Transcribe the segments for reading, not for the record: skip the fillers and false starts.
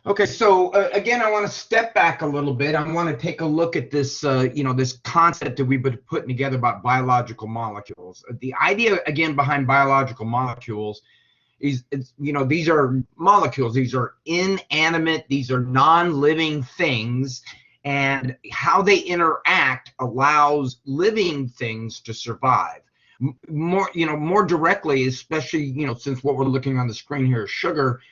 Okay, so again, I want to step back a little bit. I want to take a look at this, this concept that we've been putting together about biological molecules. The idea, again, behind biological molecules is, these are molecules. These are inanimate. These are non-living things, and how they interact allows living things to survive. More directly, especially, since what we're looking on the screen here is sugar.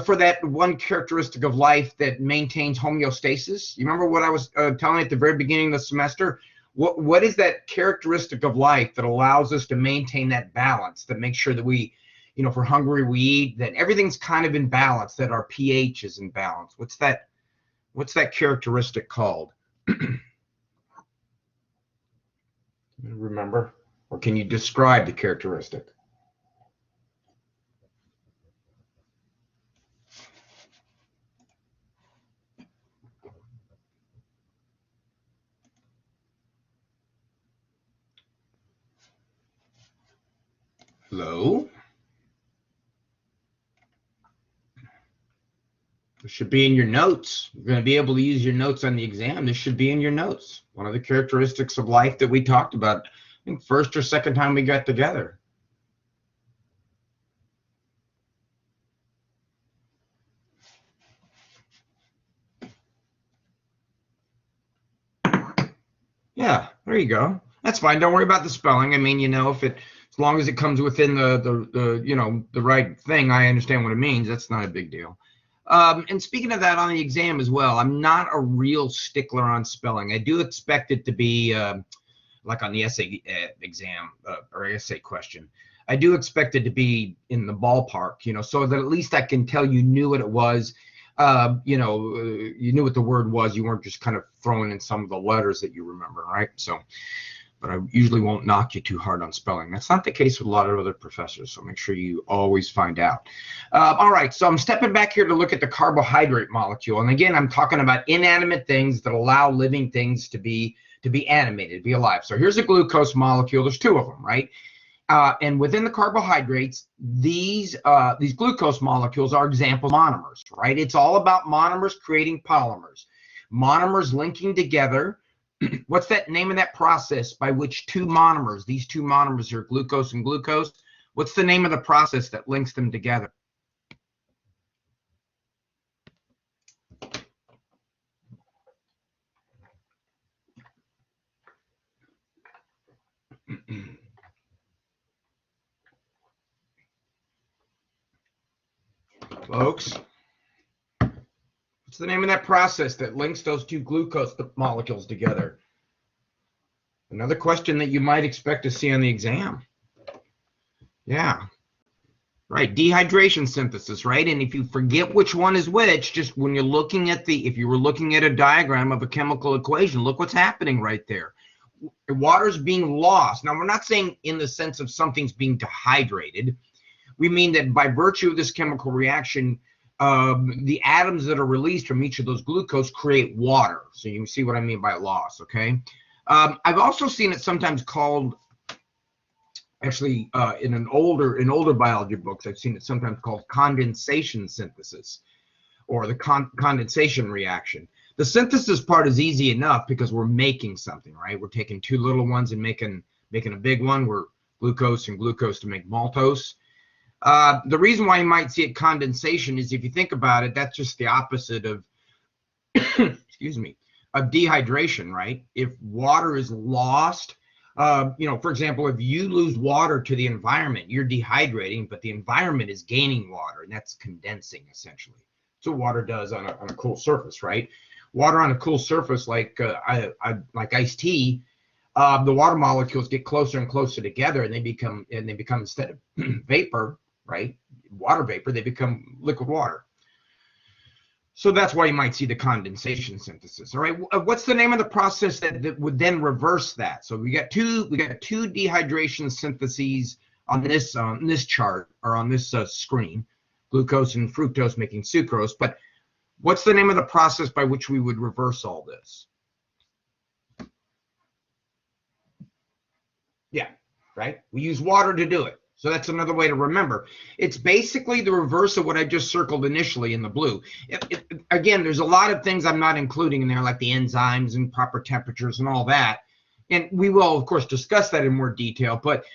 For that one characteristic of life that maintains homeostasis. You remember what I was telling you at the very beginning of the semester? What is that characteristic of life that allows us to maintain that balance, that makes sure that we, if we're hungry, we eat, that everything's kind of in balance, that our pH is in balance? What's that characteristic called? Remember? Or can you describe the characteristic? Hello? It should be in your notes. You're going to be able to use your notes on the exam. This should be in your notes. One of the characteristics of life that we talked about, I think, first or second time we got together. Yeah, there you go. That's fine. Don't worry about the spelling. I mean, if it, as long as it comes within the right thing, I understand what it means. That's not a big deal. And speaking of that, on the exam as well, I'm not a real stickler on spelling. I do expect it to be like on the essay exam or essay question. I do expect it to be in the ballpark, so that at least I can tell you knew what it was. You knew what the word was. You weren't just kind of throwing in some of the letters that you remember, right? So, but I usually won't knock you too hard on spelling. That's not the case with a lot of other professors, so make sure you always find out. All right, so I'm stepping back here to look at the carbohydrate molecule. And again, I'm talking about inanimate things that allow living things to be animated, to be alive. So here's a glucose molecule. There's two of them, right? And within the carbohydrates, these glucose molecules are example monomers, right? It's all about monomers creating polymers. Monomers linking together. What's that name of that process by which these two monomers are glucose and glucose? What's the name of the process that links them together? Folks, what's the name of that process that links those two glucose molecules together? Another question that you might expect to see on the exam. Yeah, right, dehydration synthesis, right? And if you forget which one is which, just when you're looking at if you were looking at a diagram of a chemical equation, look what's happening right there. Water's being lost. Now, we're not saying in the sense of something's being dehydrated. We mean that by virtue of this chemical reaction, the atoms that are released from each of those glucose create water. So you can see what I mean by loss, okay? I've also seen it sometimes called, actually, in older biology books, I've seen it sometimes called condensation synthesis, or the condensation reaction. The synthesis part is easy enough because we're making something, right? We're taking two little ones and making a big one. We're glucose and glucose to make maltose. The reason why you might see it condensation is, if you think about it, that's just the opposite of excuse me, of dehydration, right? If water is lost, for example, if you lose water to the environment, you're dehydrating, but the environment is gaining water, and that's condensing essentially. So water does on a cool surface, right? Water on a cool surface, like iced tea, the water molecules get closer and closer together, and they become instead of vapor, right? Water vapor, they become liquid water. So that's why you might see the condensation synthesis. All right, what's the name of the process that would then reverse that? So we got two dehydration syntheses on this chart, or on this screen, glucose and fructose making sucrose. But what's the name of the process by which we would reverse all this? Yeah, right. We use water to do it. So that's another way to remember. It's basically the reverse of what I just circled initially in the blue. Again, there's a lot of things I'm not including in there, like the enzymes and proper temperatures and all that. And we will, of course, discuss that in more detail. But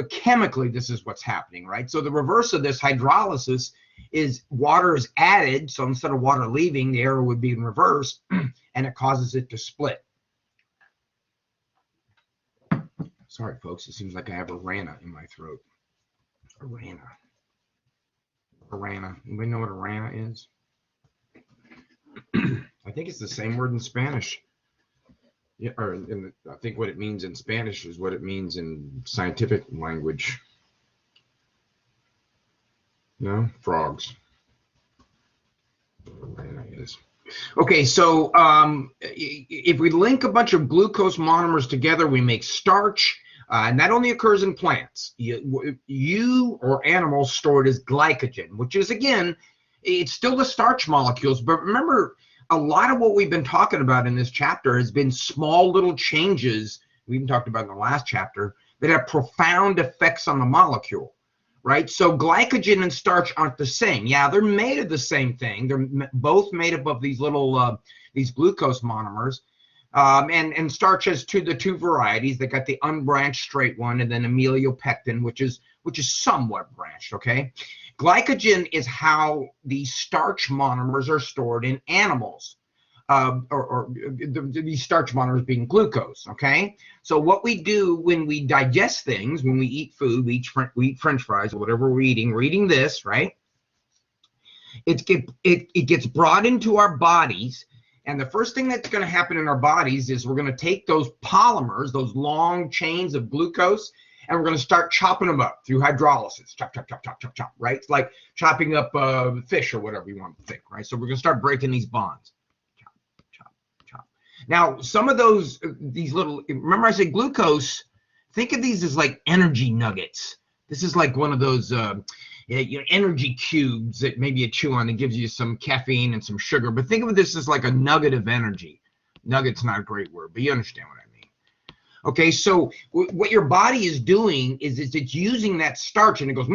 chemically, this is what's happening, right? So the reverse of this hydrolysis is water is added. So instead of water leaving, the arrow would be in reverse, and it causes it to split. Sorry, folks. It seems like I have a rana in my throat. Arana. Anybody know what arana is? I think it's the same word in Spanish. Yeah, or I think what it means in Spanish is what it means in scientific language. No, frogs. Arana is. Okay, so if we link a bunch of glucose monomers together, we make starch. And that only occurs in plants. You or animals store it as glycogen, which is, again, it's still the starch molecules. But remember, a lot of what we've been talking about in this chapter has been small little changes we even talked about in the last chapter that have profound effects on the molecule, right? So glycogen and starch aren't the same. Yeah, they're made of the same thing. They're both made up of these little these glucose monomers. And starch has the two varieties. They got the unbranched straight one, and then amylopectin, which is somewhat branched. Okay, glycogen is how these starch monomers are stored in animals, these starch monomers being glucose. Okay, so what we do when we digest things, when we eat food, we eat French fries or whatever we're eating this, right? It gets brought into our bodies. And the first thing that's going to happen in our bodies is we're going to take those polymers, those long chains of glucose, and we're going to start chopping them up through hydrolysis. Chop, chop, chop, chop, chop, chop, right? It's like chopping up fish or whatever you want to think, right? So we're going to start breaking these bonds. Chop, chop, chop. Now, some of these little, remember I said glucose, think of these as like energy nuggets. This is like one of those energy cubes that maybe you chew on that gives you some caffeine and some sugar. But think of this as like a nugget of energy. Nugget's not a great word, but you understand what I mean. Okay, so what your body is doing is it's using that starch, and it goes,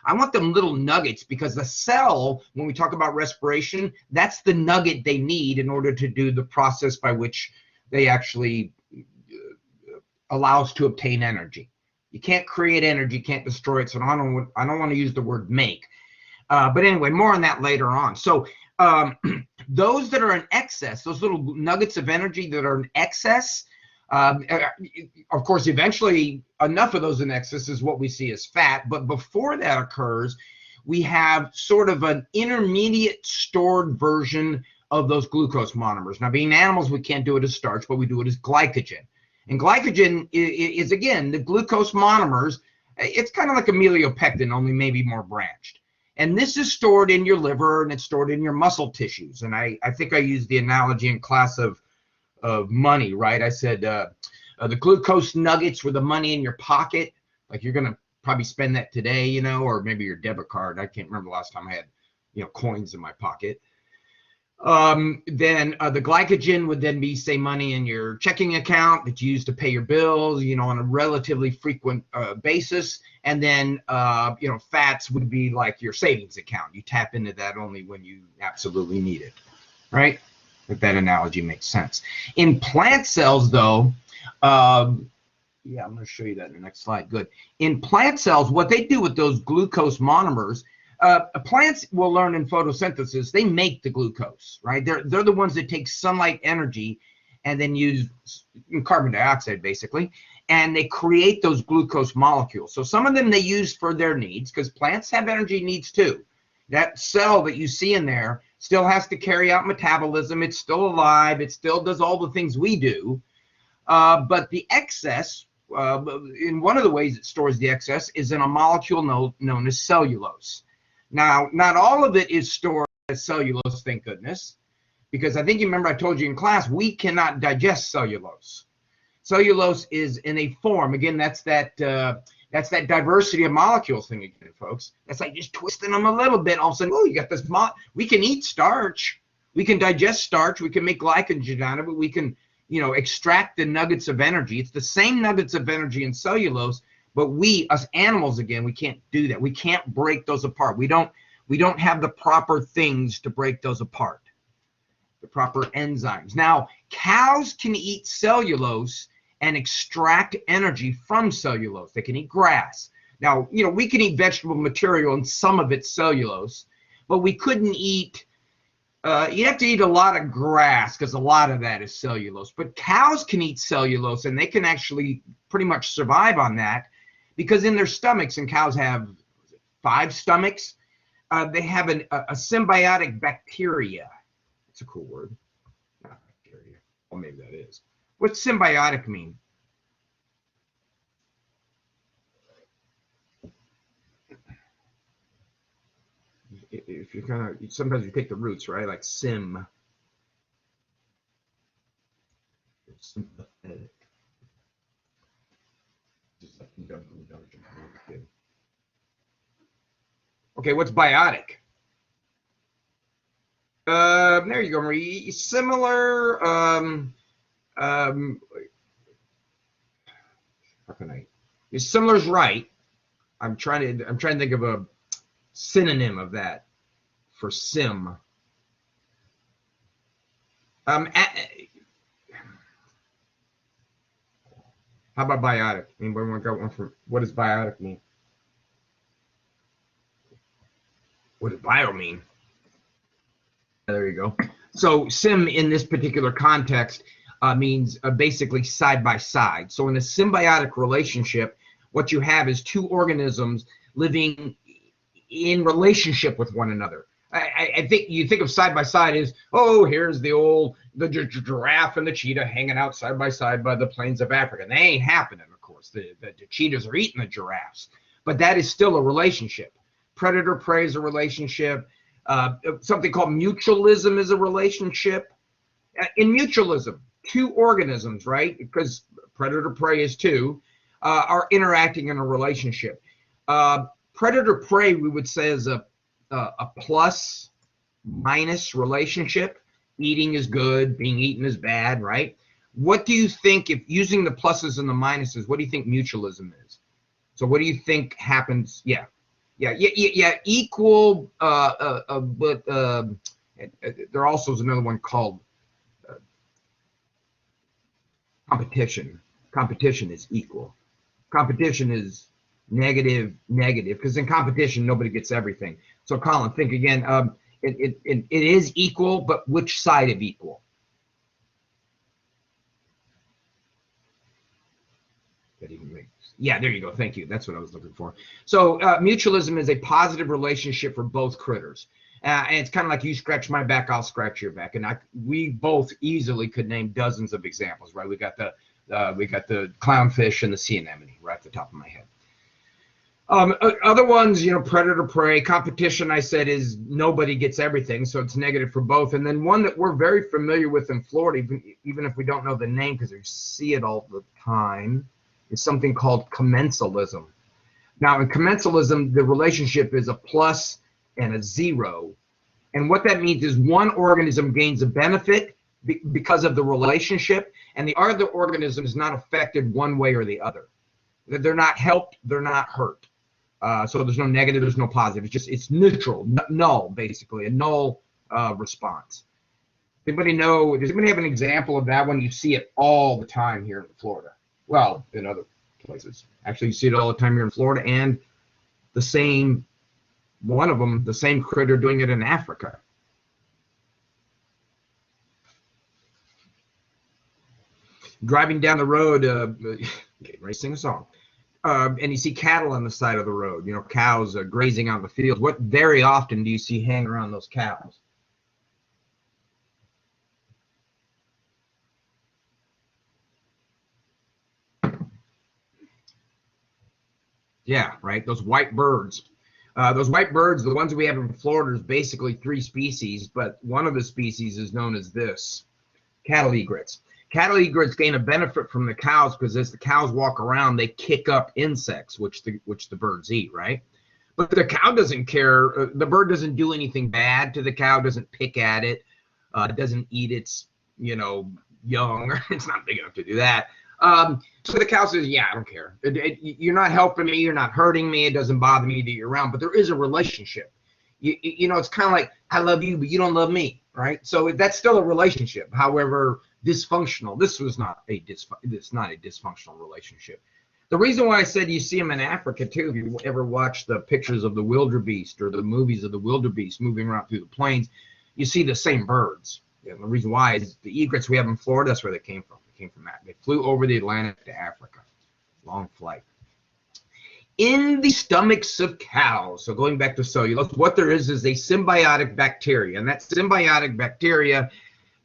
I want them little nuggets, because the cell, when we talk about respiration, that's the nugget they need in order to do the process by which they actually allow us to obtain energy. You can't create energy, you can't destroy it. So I don't want to use the word make. But anyway, more on that later on. So those that are in excess, those little nuggets of energy that are in excess, of course, eventually enough of those in excess is what we see as fat. But before that occurs, we have sort of an intermediate stored version of those glucose monomers. Now, being animals, we can't do it as starch, but we do it as glycogen. And glycogen is again, the glucose monomers. It's kind of like amylopectin, only maybe more branched. And this is stored in your liver, and it's stored in your muscle tissues. And I think I used the analogy in class of money, right? I said the glucose nuggets were the money in your pocket. Like you're going to probably spend that today, or maybe your debit card. I can't remember the last time I had, coins in my pocket. Then the glycogen would then be, say, money in your checking account that you use to pay your bills, on a relatively frequent basis. And then, fats would be like your savings account. You tap into that only when you absolutely need it, right? If that analogy makes sense. In plant cells, though, I'm going to show you that in the next slide. Good. In plant cells, what they do with those glucose monomers, plants will learn in photosynthesis, they make the glucose, right? They're the ones that take sunlight energy and then use carbon dioxide, basically, and they create those glucose molecules. So some of them they use for their needs, because plants have energy needs too. That cell that you see in there still has to carry out metabolism. It's still alive. It still does all the things we do. But the excess, in one of the ways it stores the excess, is in a molecule known as cellulose. Now, not all of it is stored as cellulose, thank goodness, because I think you remember I told you in class, we cannot digest cellulose. Cellulose is in a form, again, that's that diversity of molecules thing again, folks. That's like just twisting them a little bit. All of a sudden, oh, you got this, we can eat starch, we can digest starch, we can make glycogen out of it, we can, extract the nuggets of energy. It's the same nuggets of energy in cellulose, But we, us animals, again, we can't do that. We can't break those apart. We don't have the proper things to break those apart, the proper enzymes. Now, cows can eat cellulose and extract energy from cellulose. They can eat grass. Now, we can eat vegetable material and some of it's cellulose, but we couldn't eat, you have to eat a lot of grass because a lot of that is cellulose. But cows can eat cellulose and they can actually pretty much survive on that because in their stomachs, and cows have 5 stomachs, they have a symbiotic bacteria. It's a cool word. Not bacteria. Well, maybe that is. What's symbiotic mean? If you sometimes you take the roots, right? Like sim. Sympathetic. Okay, what's biotic? There you go, Marie. Similar. How can I? Similar is right. I'm trying to think of a synonym of that for sim. How about biotic? Anybody want to got one for what does biotic mean? What does bio mean? There you go. So sim in this particular context means basically side by side. So in a symbiotic relationship, what you have is 2 organisms living in relationship with one another. I think you think of side by side as, oh, here's the giraffe and the cheetah hanging out side by the plains of Africa. And they ain't happening, of course. The cheetahs are eating the giraffes. But that is still a relationship. Predator-prey is a relationship. Something called mutualism is a relationship. In mutualism, 2 organisms, right, because predator-prey is 2, are interacting in a relationship. Predator-prey, we would say, is a plus-minus relationship. Eating is good, being eaten is bad, right? What do you think, if using the pluses and the minuses, what do you think mutualism is? So what do you think happens? Yeah, equal, but there also is another one called competition. Competition is equal. Competition is negative, because in competition, nobody gets everything. So Colin, think again. It is equal, but which side of equal? Yeah, there you go. Thank you. That's what I was looking for. So mutualism is a positive relationship for both critters. And it's kind of like you scratch my back, I'll scratch your back. And we both easily could name dozens of examples, right? We got the clownfish and the sea anemone right at the top of my head. Other ones, predator prey, competition, I said, is nobody gets everything, so it's negative for both. And then one that we're very familiar with in Florida, even if we don't know the name because we see it all the time, is something called commensalism. Now, in commensalism, the relationship is a plus and a 0. And what that means is one organism gains a benefit because of the relationship, and the other organism is not affected one way or the other. They're not helped, they're not hurt. So there's no negative, there's no positive. It's neutral, null, basically, a null response. Does anybody have an example of that one? You see it all the time here in Florida. Well, in other places. Actually, you see it all the time here in Florida, and one of them, the same critter doing it in Africa. Driving down the road, getting ready to sing a song. And you see cattle on the side of the road, cows grazing on the field. What very often do you see hanging around those cows? Yeah, right, those white birds. Those white birds, the ones we have in Florida, is basically 3 species, but one of the species is known as this, cattle egrets. Cattle egrets gain a benefit from the cows because as the cows walk around, they kick up insects, which the birds eat, right? But the cow doesn't care. The bird doesn't do anything bad to the cow, doesn't pick at it, doesn't eat its, young. It's not big enough to do that. So the cow says, yeah, I don't care. You're not helping me. You're not hurting me. It doesn't bother me that you're around. But there is a relationship. You know, it's kind of like, I love you, but you don't love me, right? So that's still a relationship. However dysfunctional, this was not a dysfunctional relationship. The reason why I said you see them in Africa too, if you ever watch the pictures of the wildebeest or the movies of the wildebeest moving around through the plains, you see the same birds. And the reason why is the egrets we have in Florida, that's where they came from. They came from that. They flew over the Atlantic to Africa. Long flight. In the stomachs of cows, so going back to cellulose, what there is a symbiotic bacteria, and that symbiotic bacteria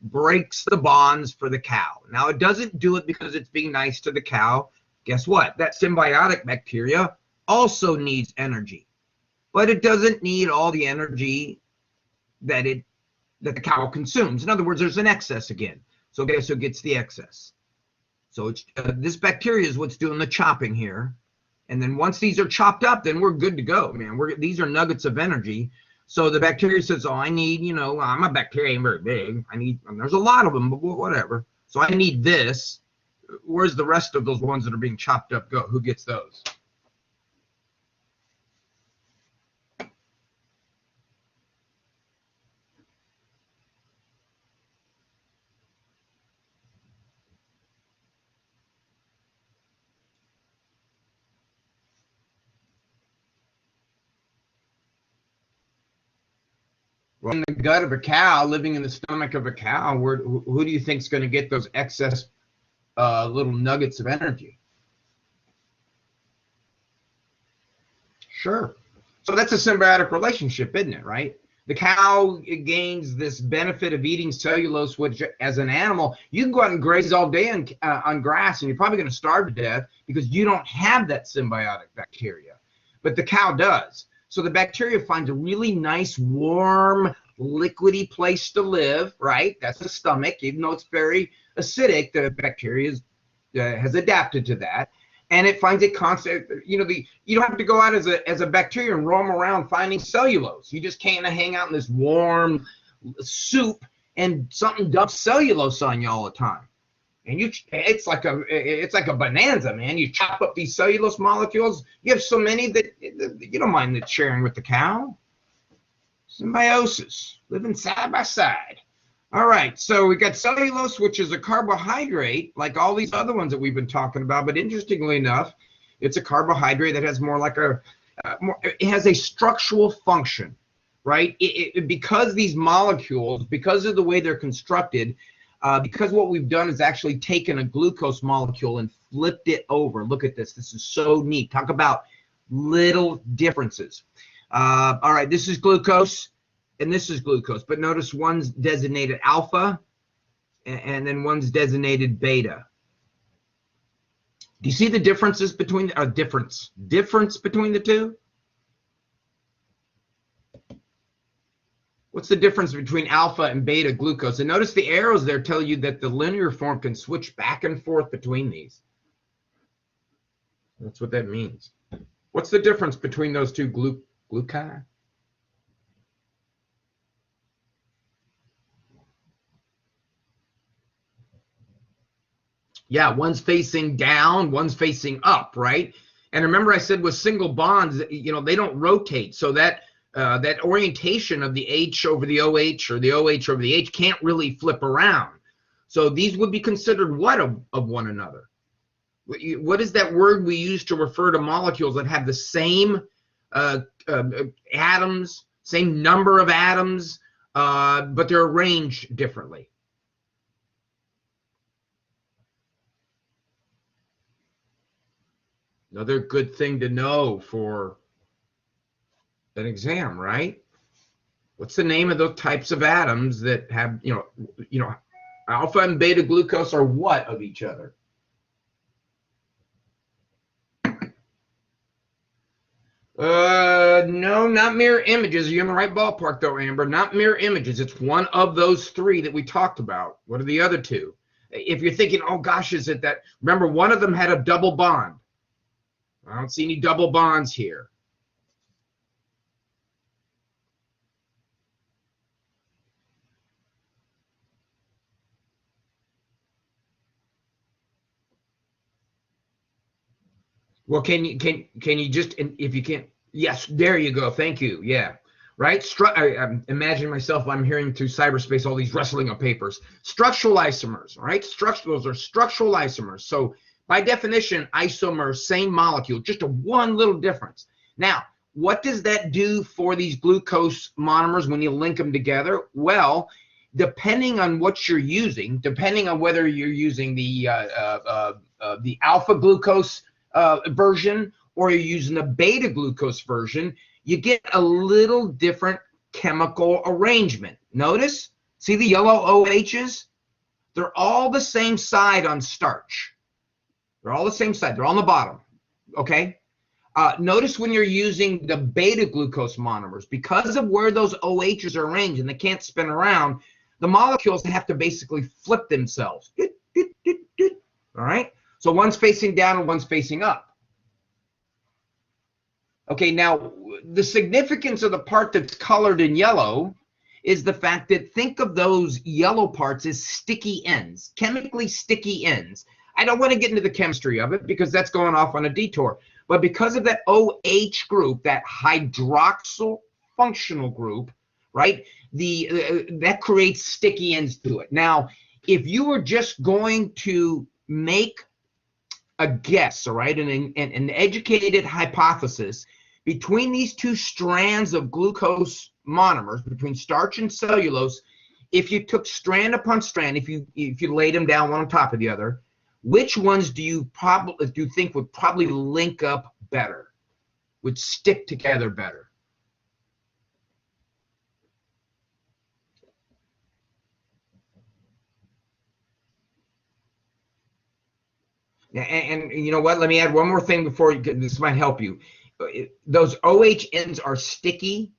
breaks the bonds for the cow. Now, it doesn't do it because it's being nice to the cow. Guess what? That symbiotic bacteria also needs energy, but it doesn't need all the energy that the cow consumes. In other words, there's an excess again. So guess who gets the excess? So it's, this bacteria is what's doing the chopping here. And then once these are chopped up, then we're good to go, man. These are nuggets of energy. So the bacteria says, oh, I need, you know, my bacteria ain't very big. And there's a lot of them, but whatever. So I need this. Where's the rest of those ones that are being chopped up go? Who gets those? Well, in the gut of a cow, living in the stomach of a cow, who do you think is going to get those excess little nuggets of energy? Sure. So that's a symbiotic relationship, isn't it, right? The cow gains this benefit of eating cellulose, which as an animal, you can go out and graze all day on grass, and you're probably going to starve to death because you don't have that symbiotic bacteria. But the cow does. So the bacteria finds a really nice, warm, liquidy place to live, right? That's the stomach. Even though it's very acidic, the bacteria has adapted to that. And it finds it constant. You know, you don't have to go out as a bacteria and roam around finding cellulose. You just can't hang out in this warm soup and something dumps cellulose on you all the time. And it's like a bonanza, man. You chop up these cellulose molecules. You have so many that you don't mind that sharing with the cow. Symbiosis, living side by side. All right, so we got cellulose, which is a carbohydrate, like all these other ones that we've been talking about. But interestingly enough, it's a carbohydrate that has more like it has a structural function, right? Because these molecules, because of the way they're constructed, because what we've done is actually taken a glucose molecule and flipped it over. Look at this. This is so neat. Talk about little differences. All right, this is glucose. And this is glucose, but notice one's designated alpha and then one's designated beta. Do you see the differences between difference between the two? What's the difference between alpha and beta glucose? And notice the arrows there tell you that the linear form can switch back and forth between these. That's what that means. What's the difference between those two glucose? Yeah, one's facing down, one's facing up, right? And remember I said with single bonds, you know, they don't rotate. So that that orientation of the H over the OH or the OH over the H can't really flip around. So these would be considered what of one another? What is that word we use to refer to molecules that have the same atoms, same number of atoms, but they're arranged differently? Another good thing to know for an exam, right? What's the name of those types of atoms that have, you know, alpha and beta glucose are what of each other? No, not mirror images. You're in the right ballpark though, Amber. Not mirror images. It's one of those three that we talked about. What are the other two? If you're thinking, oh gosh, is it that? Remember, one of them had a double bond. I don't see any double bonds here. Well, can you just, if you can't, yes, there you go. Thank you. Yeah. Right. I imagine myself, I'm hearing through cyberspace all these wrestling of papers. Structural isomers, right? Those are structural isomers. So by definition, isomers, same molecule, just a one little difference. Now, what does that do for these glucose monomers when you link them together? Well, depending on what you're using, depending on whether you're using the alpha glucose version or you're using the beta glucose version, you get a little different chemical arrangement. Notice, see the yellow OHs? They're all the same side on starch. They're all the same side. They're on the bottom, okay? Notice when you're using the beta glucose monomers, because of where those OHs are arranged and they can't spin around, the molecules have to basically flip themselves. All right? So one's facing down and one's facing up. Okay, now the significance of the part that's colored in yellow is the fact that think of those yellow parts as sticky ends, chemically sticky ends. I don't want to get into the chemistry of it because that's going off on a detour. But because of that OH group, that hydroxyl functional group, right, that creates sticky ends to it. Now, if you were just going to make a guess, all right, an educated hypothesis between these two strands of glucose monomers, between starch and cellulose, if you took strand upon strand, if you laid them down one on top of the other, which ones do you think would probably link up better, would stick together better? And you know what? Let me add one more thing before this might help you. Those OH ends are sticky,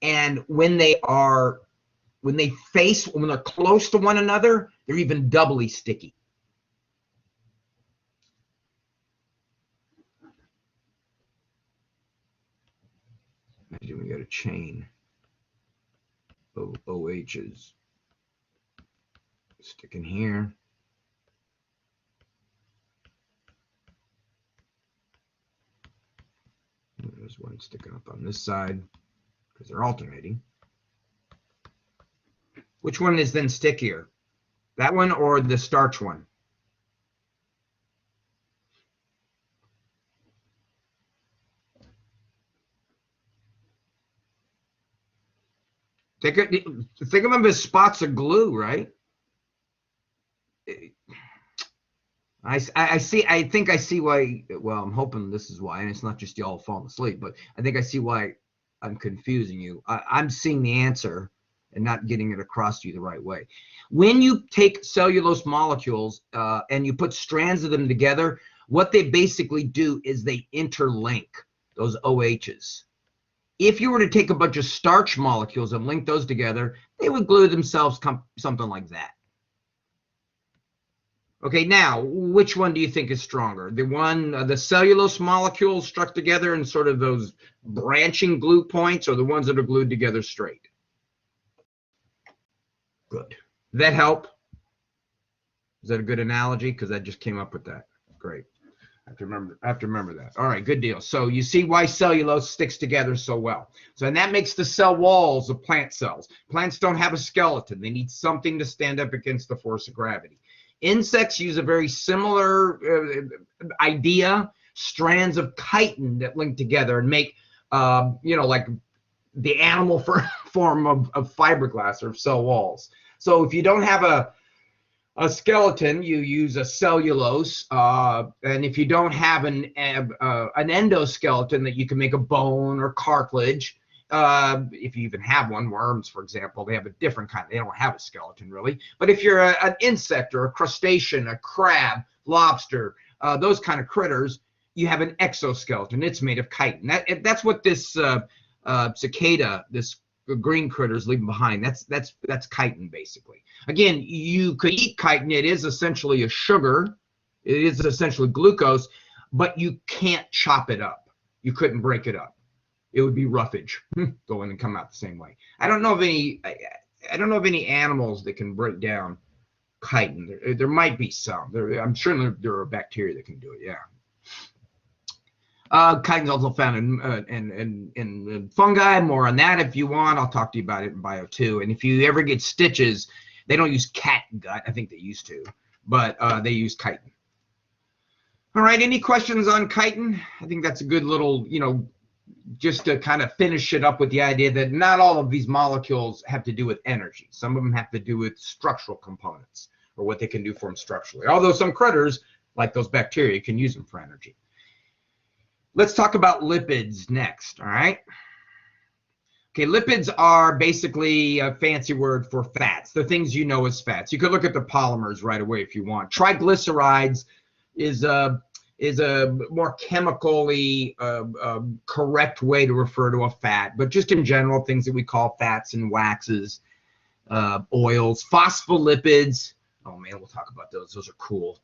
and when they're close to one another, they're even doubly sticky. Imagine we got a chain of OHs sticking here. There's one sticking up on this side because they're alternating. Which one is then stickier? That one or the starch one? Think of them as spots of glue, right? I think I see why. Well, I'm hoping this is why, and it's not just y'all falling asleep, but I think I see why I'm confusing you. I'm seeing the answer and not getting it across to you the right way. When you take cellulose molecules and you put strands of them together, what they basically do is they interlink those OHs. If you were to take a bunch of starch molecules and link those together, they would glue themselves something like that. Okay, now, which one do you think is stronger? The cellulose molecules struck together in sort of those branching glue points, or the ones that are glued together straight? Good. Did that help? Is that a good analogy? Because I just came up with that. Great. I have to remember that. All right, good deal. So you see why cellulose sticks together so well. So and that makes the cell walls of plant cells. Plants don't have a skeleton. They need something to stand up against the force of gravity. Insects use a very similar idea, strands of chitin that link together and make, like the animal form of fiberglass or cell walls. So if you don't have a skeleton, you use a cellulose, and if you don't have an endoskeleton that you can make a bone or cartilage, if you even have one, worms, for example, they have a different kind. They don't have a skeleton, really. But if you're an insect or a crustacean, a crab, lobster, those kind of critters, you have an exoskeleton. It's made of chitin. That's what this cicada, this green critter, is leaving behind. That's chitin, basically. Again, you could eat chitin. It is essentially a sugar. It is essentially glucose, but you can't chop it up. You couldn't break it up. It would be roughage, go in and come out the same way. I don't know of any animals that can break down chitin. There might be some. I'm sure there are bacteria that can do it. Yeah. Chitin's also found in fungi. More on that if you want. I'll talk to you about it in bio too. And if you ever get stitches, they don't use cat gut. I think they used to, but they use chitin. All right, any questions on chitin? I think that's a good little, just to kind of finish it up with the idea that not all of these molecules have to do with energy. Some of them have to do with structural components or what they can do for them structurally. Although some critters, like those bacteria, can use them for energy. Let's talk about lipids next, all right? Okay, lipids are basically a fancy word for fats, the things you know as fats. You could look at the polymers right away if you want. Triglycerides is a more chemically correct way to refer to a fat, but just in general, things that we call fats and waxes, oils, phospholipids. Oh man, we'll talk about those. Those are cool,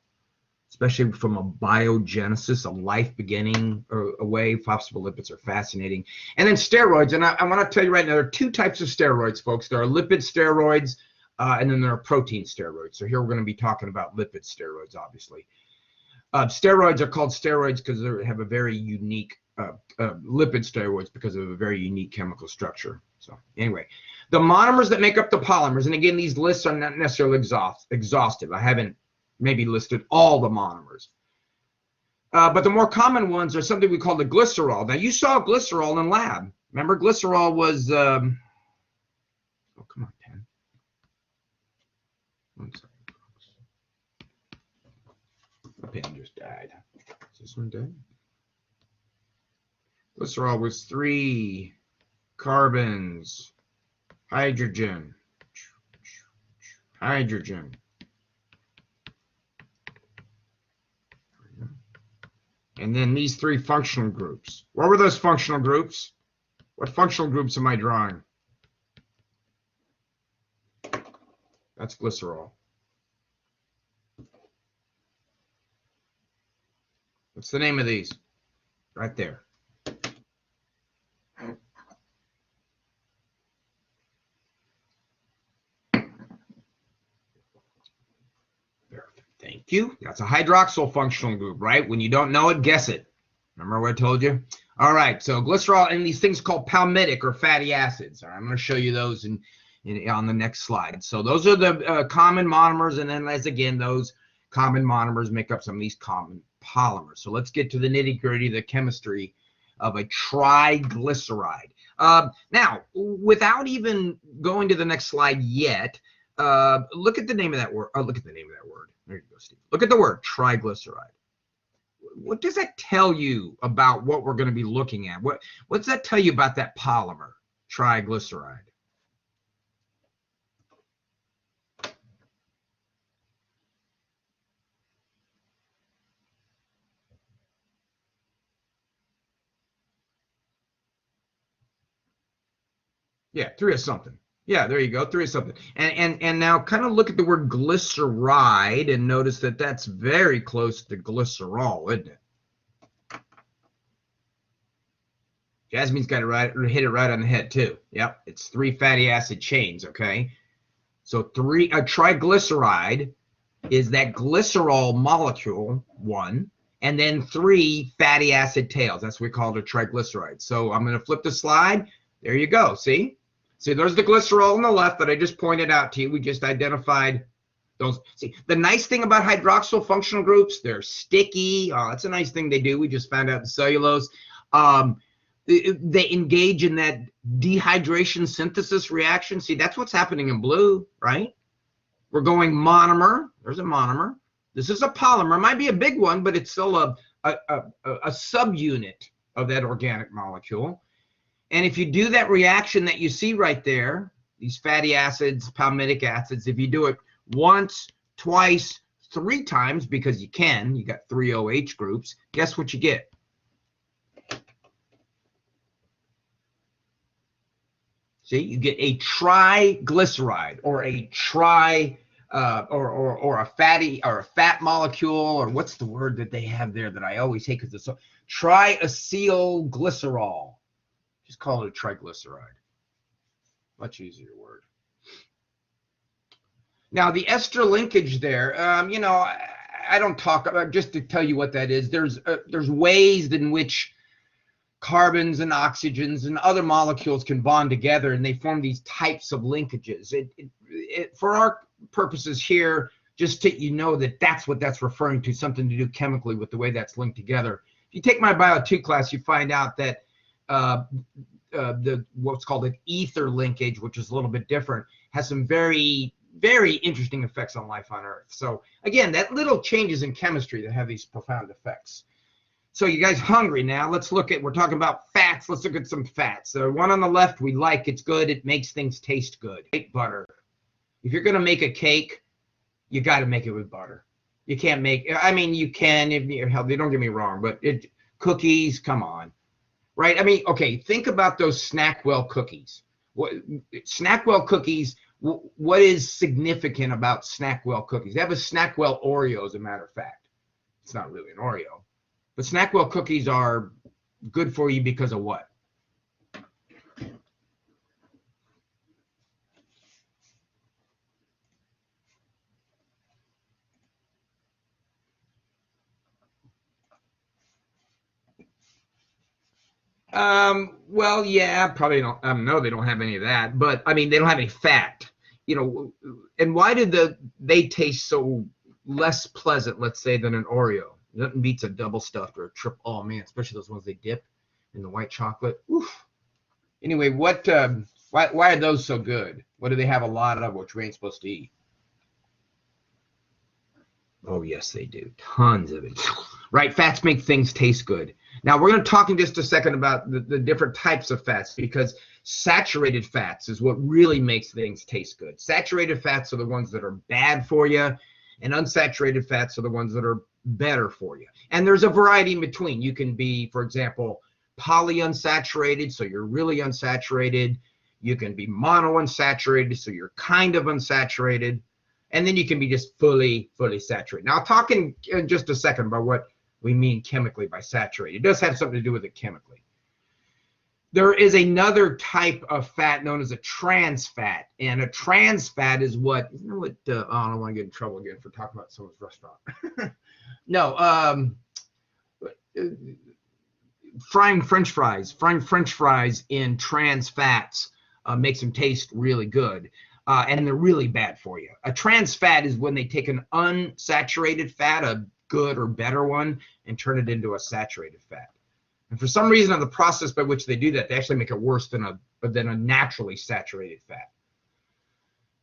especially from a biogenesis, a life beginning away. Phospholipids are fascinating. And then steroids, and I want to tell you right now, there are two types of steroids, folks. There are lipid steroids, and then there are protein steroids. So here we're going to be talking about lipid steroids, obviously. Steroids are called steroids because they have a very unique, lipid steroids because of a very unique chemical structure. So anyway, the monomers that make up the polymers, and again, these lists are not necessarily exhaustive. I haven't maybe listed all the monomers. But the more common ones are something we call the glycerol. Now, you saw glycerol in lab. Remember, glycerol was, oh, come on, pen. One second. My pen just died. Is this one dead? Glycerol was 3 carbons, hydrogen, hydrogen. And then these 3 functional groups. What were those functional groups? What functional groups am I drawing? That's glycerol. What's the name of these? Right there. Thank you. That's a hydroxyl functional group, right? When you don't know it, guess it. Remember what I told you? All right, so glycerol and these things called palmitic or fatty acids. All right, I'm going to show you those on the next slide. So those are the common monomers, and then as again, those common monomers make up some of these common polymers. So let's get to the nitty-gritty, the chemistry of a triglyceride. Now, without even going to the next slide yet, look at the name of that word. Look at the name of that word. There you go, Steve. Look at the word triglyceride. What does that tell you about what we're going to be looking at? What's that tell you about that polymer, triglyceride? Yeah, 3 of something. Yeah, there you go, 3 of something. And now kind of look at the word glyceride and notice that that's very close to glycerol, isn't it? Jasmine's got it hit it right on the head too. Yep, it's 3 fatty acid chains, okay? So a triglyceride is that glycerol molecule, 1, and then 3 fatty acid tails. That's what we call it a triglyceride. So I'm going to flip the slide. There you go, see? See, there's the glycerol on the left that I just pointed out to you. We just identified those. See, the nice thing about hydroxyl functional groups, they're sticky. Oh, that's a nice thing they do. We just found out the cellulose. They engage in that dehydration synthesis reaction. See, that's what's happening in blue, right? We're going monomer. There's a monomer. This is a polymer. It might be a big one, but it's still a subunit of that organic molecule. And if you do that reaction that you see right there, these fatty acids, palmitic acids, if you do it once, twice, 3 times, because you can, you got 3 OH groups, guess what you get? See, you get a triglyceride or a or a fatty or a fat molecule, or what's the word that they have there that I always hate because it's so triacylglycerol. Just call it a triglyceride. Much easier word. Now the ester linkage there, I don't talk about, just to tell you what that is. There's ways in which carbons and oxygens and other molecules can bond together, and they form these types of linkages. For our purposes here, just to you know that that's what that's referring to, something to do chemically with the way that's linked together. If you take my Bio 2 class, you find out that what's called an ether linkage, which is a little bit different, has some very, very interesting effects on life on Earth. So again, that little changes in chemistry that have these profound effects. So you guys hungry now? Let's look at, we're talking about fats. Let's look at some fats. The one on the left we like, it's good. It makes things taste good. Butter. If you're going to make a cake, you got to make it with butter. You can't make, I mean, you can if you're healthy, don't get me wrong, but cookies, come on. Right? I mean, okay, think about those Snackwell cookies. Snackwell cookies, what is significant about Snackwell cookies? They have a Snackwell Oreo, as a matter of fact. It's not really an Oreo. But Snackwell cookies are good for you because of what? Well, yeah, probably don't. No, they don't have any of that. But I mean, they don't have any fat. You know, and why did they taste so less pleasant, let's say, than an Oreo? Nothing beats a double stuffed or a triple. Oh man, especially those ones they dip in the white chocolate. Oof. Anyway, what? Why are those so good? What do they have a lot of, which we ain't supposed to eat? Oh yes, they do. Tons of it. Right, fats make things taste good. Now we're going to talk in just a second about the different types of fats, because saturated fats is what really makes things taste good. Saturated fats are the ones that are bad for you, and unsaturated fats are the ones that are better for you. And there's a variety in between. You can be, for example, polyunsaturated, so you're really unsaturated. You can be monounsaturated, so you're kind of unsaturated. And then you can be just fully saturated. Now, I'll talk in just a second about what we mean chemically by saturated. It does have something to do with it chemically. There is another type of fat known as a trans fat. And a trans fat is what, you know what, oh, I don't want to get in trouble again for talking about someone's restaurant. No, frying French fries in trans fats makes them taste really good. And they're really bad for you. A trans fat is when they take an unsaturated fat, a good or better one, and turn it into a saturated fat. And for some reason, in the process by which they do that, they actually make it worse than a naturally saturated fat.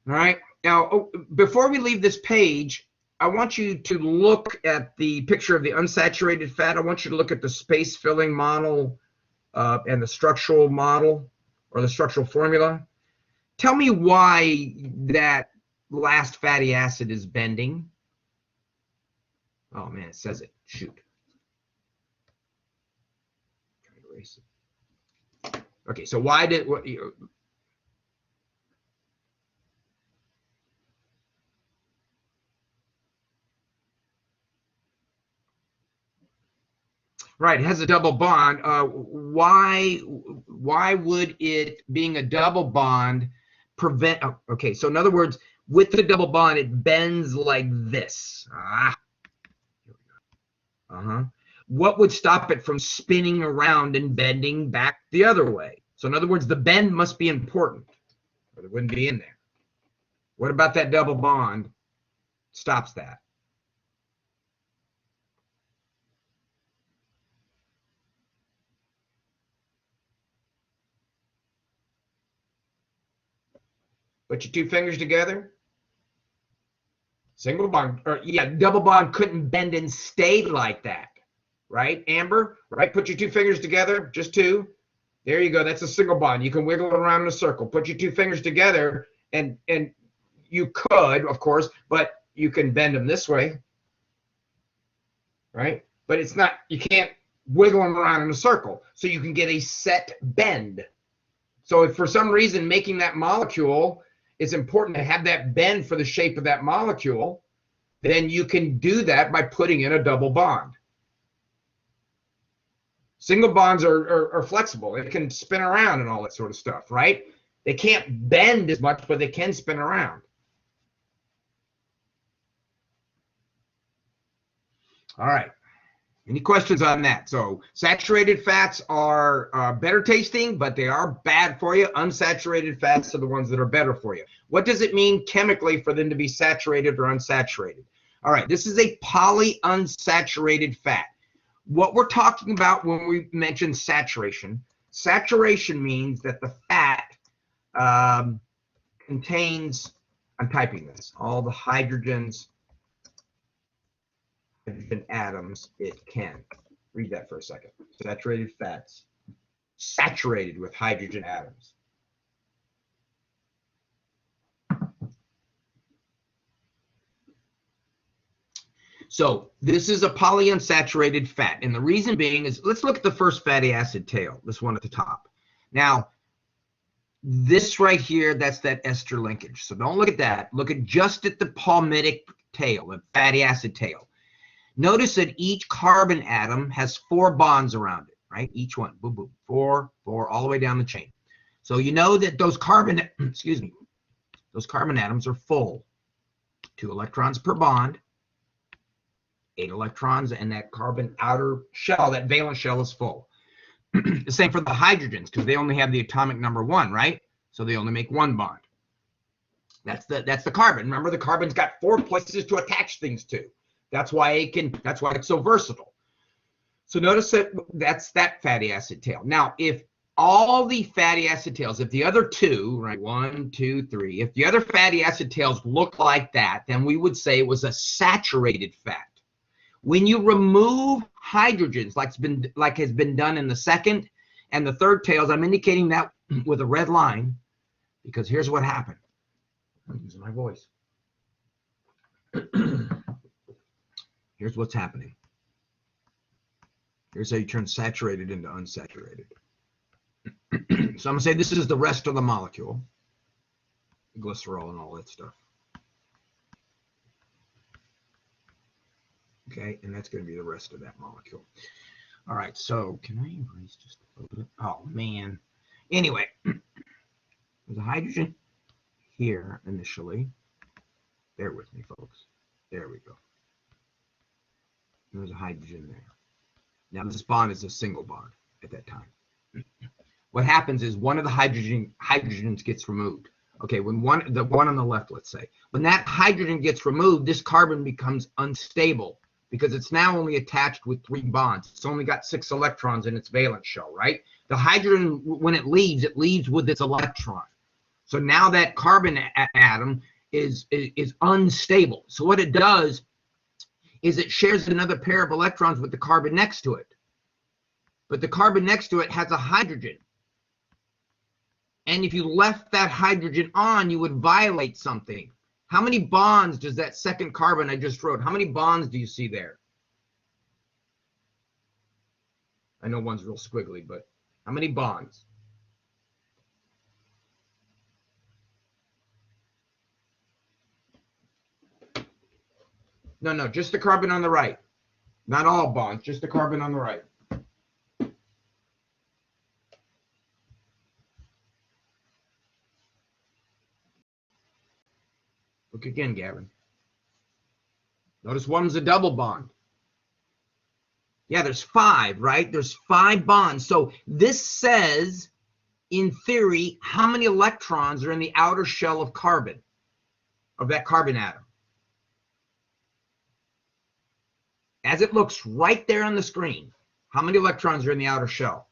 All right. Now, before we leave this page, I want you to look at the picture of the unsaturated fat. I want you to look at the space filling model and the structural model or the structural formula. Tell me why that last fatty acid is bending. Oh man, it says it. Shoot. Try to erase it. Okay, so why did what? Right, it has a double bond. Why would it, being a double bond, prevent? Oh, okay, so in other words, with the double bond, it bends like this. What would stop it from spinning around and bending back the other way? So in other words, the bend must be important, or it wouldn't be in there. What about that double bond stops that? Put your two fingers together. Single bond, or yeah, double bond couldn't bend and stay like that. Right, Amber? Right, put your two fingers together, just two. There you go, that's a single bond. You can wiggle it around in a circle. Put your two fingers together, and you could, of course, but you can bend them this way. Right? But it's not, you can't wiggle them around in a circle. So you can get a set bend. So if for some reason making that molecule, it's important to have that bend for the shape of that molecule, then you can do that by putting in a double bond. Single bonds are flexible. They can spin around and all that sort of stuff, right? They can't bend as much, but they can spin around. All right. Any questions on that? So saturated fats are better tasting, but they are bad for you. Unsaturated fats are the ones that are better for you. What does it mean chemically for them to be saturated or unsaturated? All right, this is a polyunsaturated fat. What we're talking about when we mention saturation, saturation means that the fat contains, I'm typing this, all the hydrogen atoms it can. Read that for a second. Saturated fats, saturated with hydrogen atoms. So this is a polyunsaturated fat. And the reason being is, let's look at the first fatty acid tail, this one at the top. Now, this right here, that's that ester linkage. So don't look at that. Look at just at the palmitic tail, the fatty acid tail. Notice that each carbon atom has 4 bonds around it, right? Each one, boom, boom, 4, 4, all the way down the chain. So you know that those carbon, excuse me, those carbon atoms are full. 2 electrons per bond, 8 electrons, and that carbon outer shell, that valence shell, is full. The same for the hydrogens, because they only have the atomic number 1, right? So they only make 1 bond. That's the carbon. Remember, the carbon's got 4 places to attach things to. That's why it's so versatile. So notice that's that fatty acid tail. Now, if all the fatty acid tails, if the other 2, right, 1, 2, 3, if the other fatty acid tails look like that, then we would say it was a saturated fat. When you remove hydrogens, like has been done in the second and the third tails, I'm indicating that with a red line, because here's what happened. I'm using my voice. Here's what's happening. Here's how you turn saturated into unsaturated. So I'm going to say this is the rest of the molecule, glycerol and all that stuff. Okay, and that's going to be the rest of that molecule. All right, so can I erase just a little bit? Oh, man. Anyway, there's a hydrogen here initially. Bear with me, folks. There we go. There's a hydrogen there. Now, this bond is a single bond at that time. What happens is one of the hydrogens gets removed. Okay, when the one on the left, let's say, when that hydrogen gets removed, this carbon becomes unstable because it's now only attached with 3 bonds. It's only got 6 electrons in its valence shell, right? The hydrogen, when it leaves with its electron. So now that carbon atom is unstable. So what it does is it shares another pair of electrons with the carbon next to it. But the carbon next to it has a hydrogen. And if you left that hydrogen on, you would violate something. How many bonds does that second carbon I just wrote, how many bonds do you see there? I know one's real squiggly, but how many bonds? No, just the carbon on the right. Not all bonds, just the carbon on the right. Look again, Gavin. Notice one's a double bond. Yeah, there's 5, right? There's 5 bonds. So this says, in theory, how many electrons are in the outer shell of carbon, of that carbon atom. As it looks right there on the screen, how many electrons are in the outer shell?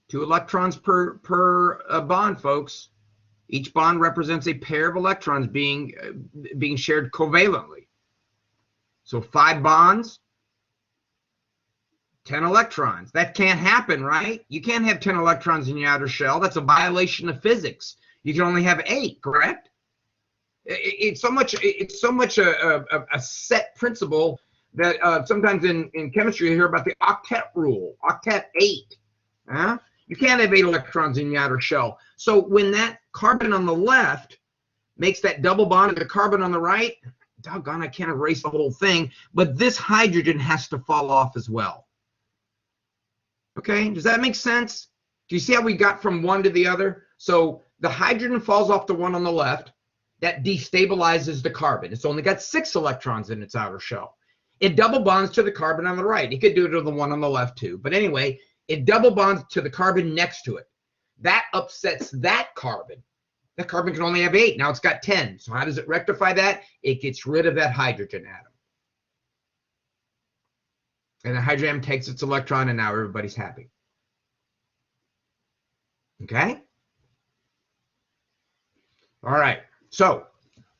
Two electrons per bond, folks. Each bond represents a pair of electrons being shared covalently. So 5 bonds, 10 electrons. That can't happen, right? You can't have 10 electrons in your outer shell. That's a violation of physics. You can only have 8, correct? It's so much a set principle that sometimes in chemistry you hear about the octet rule, octet 8. Huh? You can't have 8 electrons in your outer shell. So when that carbon on the left, makes that double bond to the carbon on the right. Doggone, I can't erase the whole thing, but this hydrogen has to fall off as well. Okay, does that make sense? Do you see how we got from one to the other? So the hydrogen falls off the one on the left. That destabilizes the carbon. It's only got 6 electrons in its outer shell. It double bonds to the carbon on the right. It could do it to the one on the left too. But anyway, it double bonds to the carbon next to it. That upsets that carbon. That carbon can only have 8. Now it's got 10. So how does it rectify that? It gets rid of that hydrogen atom. And the hydrogen atom takes its electron, and now everybody's happy. Okay? All right. So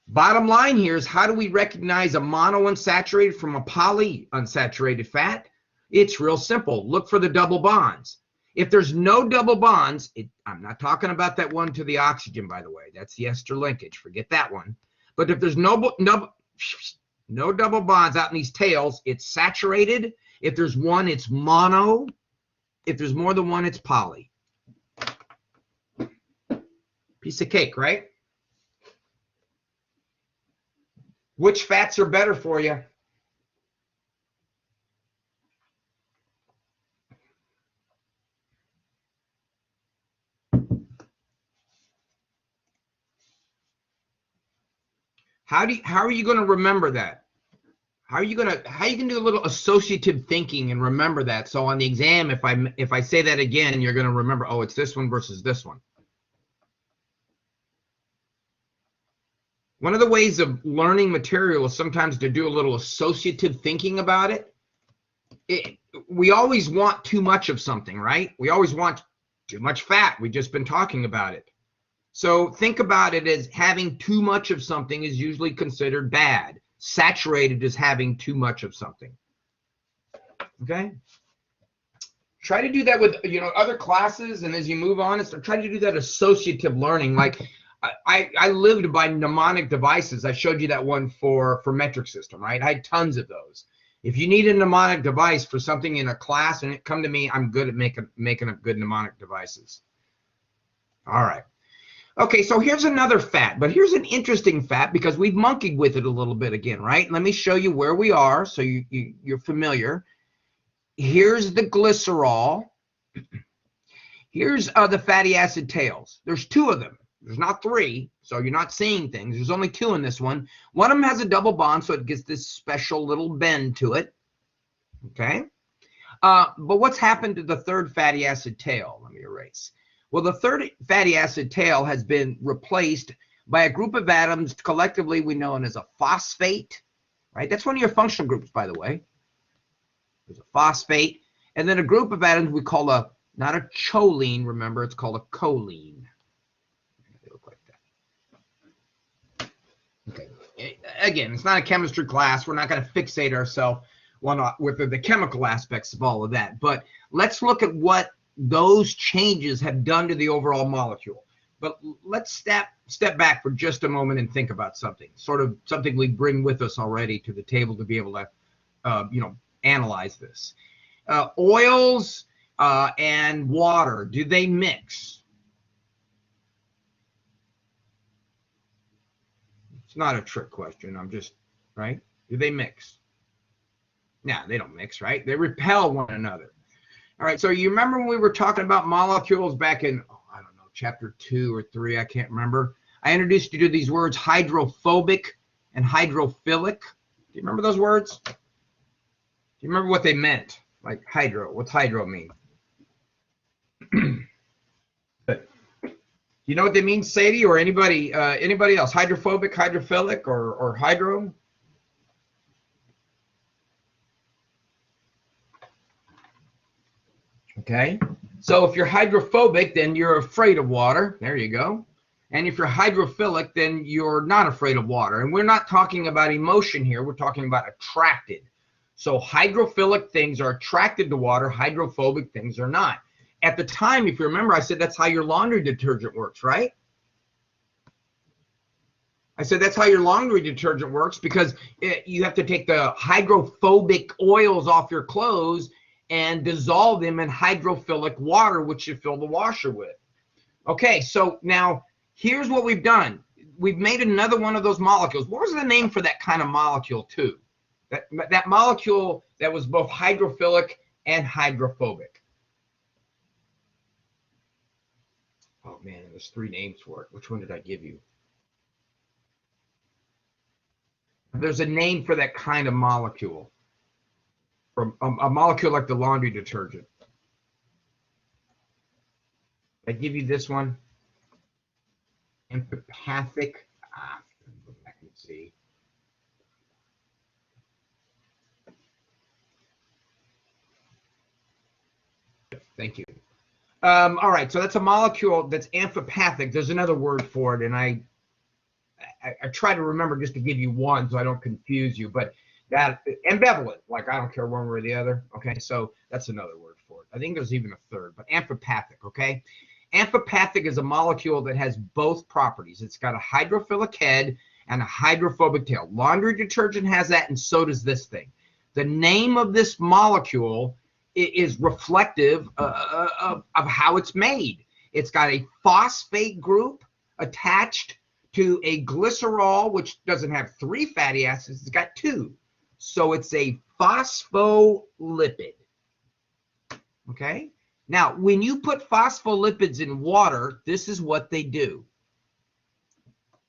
bottom line here is, how do we recognize a monounsaturated from a polyunsaturated fat? It's real simple. Look for the double bonds. If there's no double bonds, I'm not talking about that one to the oxygen, by the way. That's the ester linkage. Forget that one. But if there's no double bonds out in these tails, it's saturated. If there's one, it's mono. If there's more than one, it's poly. Piece of cake, right? Which fats are better for you? How are you going to remember that? How are you going to do a little associative thinking and remember that? So on the exam, if I say that again, you're going to remember, oh, it's this one versus this one. One of the ways of learning material is sometimes to do a little associative thinking about it. We always want too much of something, right? We always want too much fat. We've just been talking about it. So think about it as having too much of something is usually considered bad. Saturated is having too much of something. Okay? Try to do that with other classes, and as you move on, try to do that associative learning. Like I lived by mnemonic devices. I showed you that one for metric system, right? I had tons of those. If you need a mnemonic device for something in a class, and come to me, I'm good at making up good mnemonic devices. All right. Okay, so here's another fat, but here's an interesting fat because we've monkeyed with it a little bit again, right? Let me show you where we are so you're familiar. Here's the glycerol. Here's the fatty acid tails. There's 2 of them. There's not 3, so you're not seeing things. There's only 2 in this one. One of them has a double bond, so it gets this special little bend to it. Okay? But what's happened to the third fatty acid tail? Let me erase. Well, the third fatty acid tail has been replaced by a group of atoms collectively we know as a phosphate, right? That's one of your functional groups, by the way. There's a phosphate. And then a group of atoms we call not a choline, remember, it's called a choline. They look like that. Okay. Again, it's not a chemistry class. We're not going to fixate ourselves with the chemical aspects of all of that. But let's look at what those changes have done to the overall molecule. But let's step back for just a moment and think about something, sort of something we bring with us already to the table to be able to, analyze this. Oils and water, do they mix? It's not a trick question. Right? Do they mix? No, they don't mix, right? They repel one another. All right, so you remember when we were talking about molecules back in, I don't know, chapter 2 or 3, I can't remember. I introduced you to these words hydrophobic and hydrophilic. Do you remember those words? Do you remember what they meant? Like hydro, what's hydro mean? Do you know what they mean, Sadie, or anybody else? Hydrophobic, hydrophilic, or hydro? Okay, so if you're hydrophobic, then you're afraid of water. There you go. And if you're hydrophilic, then you're not afraid of water. And we're not talking about emotion here. We're talking about attracted. So hydrophilic things are attracted to water. Hydrophobic things are not. At the time, if you remember, I said that's how your laundry detergent works, right? I said that's how your laundry detergent works because you have to take the hydrophobic oils off your clothes and dissolve them in hydrophilic water, which you fill the washer with. Okay, so now here's what we've done. we've made another one of those molecules. What was the name for that kind of molecule too? That molecule that was both hydrophilic and hydrophobic. Oh man, there's 3 names for it. Which one did I give you? There's a name for that kind of molecule. From a molecule like the laundry detergent. I give you this one. Empathic. I can see. Thank you. All right, so that's a molecule that's amphipathic. There's another word for it, and I try to remember just to give you one so I don't confuse you. But that ambivalent, like I don't care one way or the other. Okay, so that's another word for it. I think there's even a third, but amphipathic. Okay, amphipathic is a molecule that has both properties. It's got a hydrophilic head and a hydrophobic tail. Laundry detergent has that, and so does this thing. The name of this molecule is reflective of how it's made. It's got a phosphate group attached to a glycerol, which doesn't have 3 fatty acids, it's got 2. So it's a phospholipid. Okay? Now, when you put phospholipids in water, this is what they do.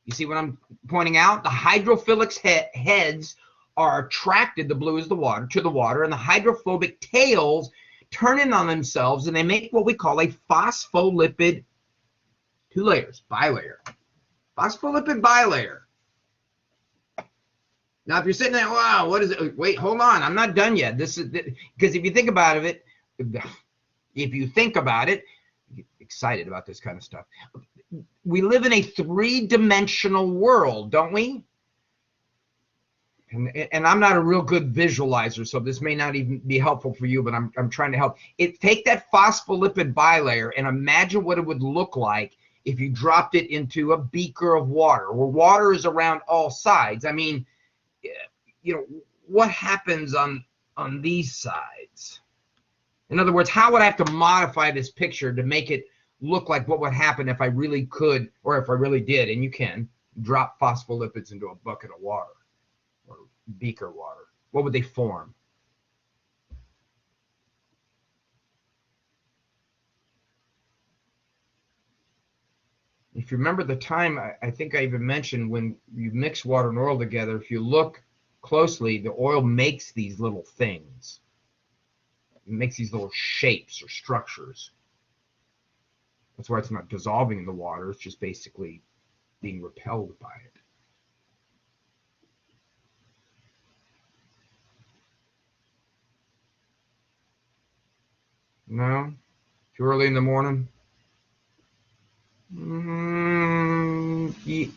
You see what I'm pointing out? The hydrophilic heads are attracted, the blue is the water, to the water, and the hydrophobic tails turn in on themselves, and they make what we call a phospholipid 2 layers, bilayer. Phospholipid bilayer. Now, if you're sitting there, wow, what is it? Wait, hold on, I'm not done yet. This is because if you think about it, you get excited about this kind of stuff. We live in a 3-dimensional world, don't we? And I'm not a real good visualizer, so this may not even be helpful for you, but I'm trying to help. Take that phospholipid bilayer and imagine what it would look like if you dropped it into a beaker of water, where water is around all sides. I mean, you know, what happens on these sides? In other words, how would I have to modify this picture to make it look like what would happen if I really could, or if I really did, and you can, drop phospholipids into a bucket of water? Or beaker water, what would they form? If you remember the time, I think I even mentioned when you mix water and oil together, if you look closely, the oil makes these little things. It makes these little shapes or structures. That's why it's not dissolving in the water, it's just basically being repelled by it. No? Too early in the morning?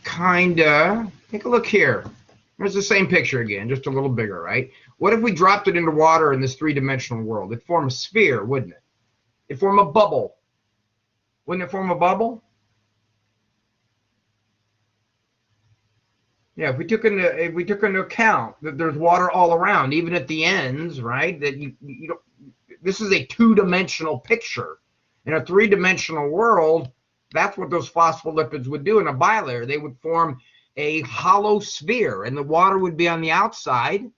Kinda. Take a look here. There's the same picture again, just a little bigger, right? What if we dropped it into water in this 3-dimensional world? It'd form a sphere, wouldn't it? It'd form a bubble. Wouldn't it form a bubble? Yeah, if we took into account that there's water all around, even at the ends, right? That you don't. This is a 2-dimensional picture. In a 3-dimensional world, that's what those phospholipids would do in a bilayer. They would form a hollow sphere, and the water would be on the outside,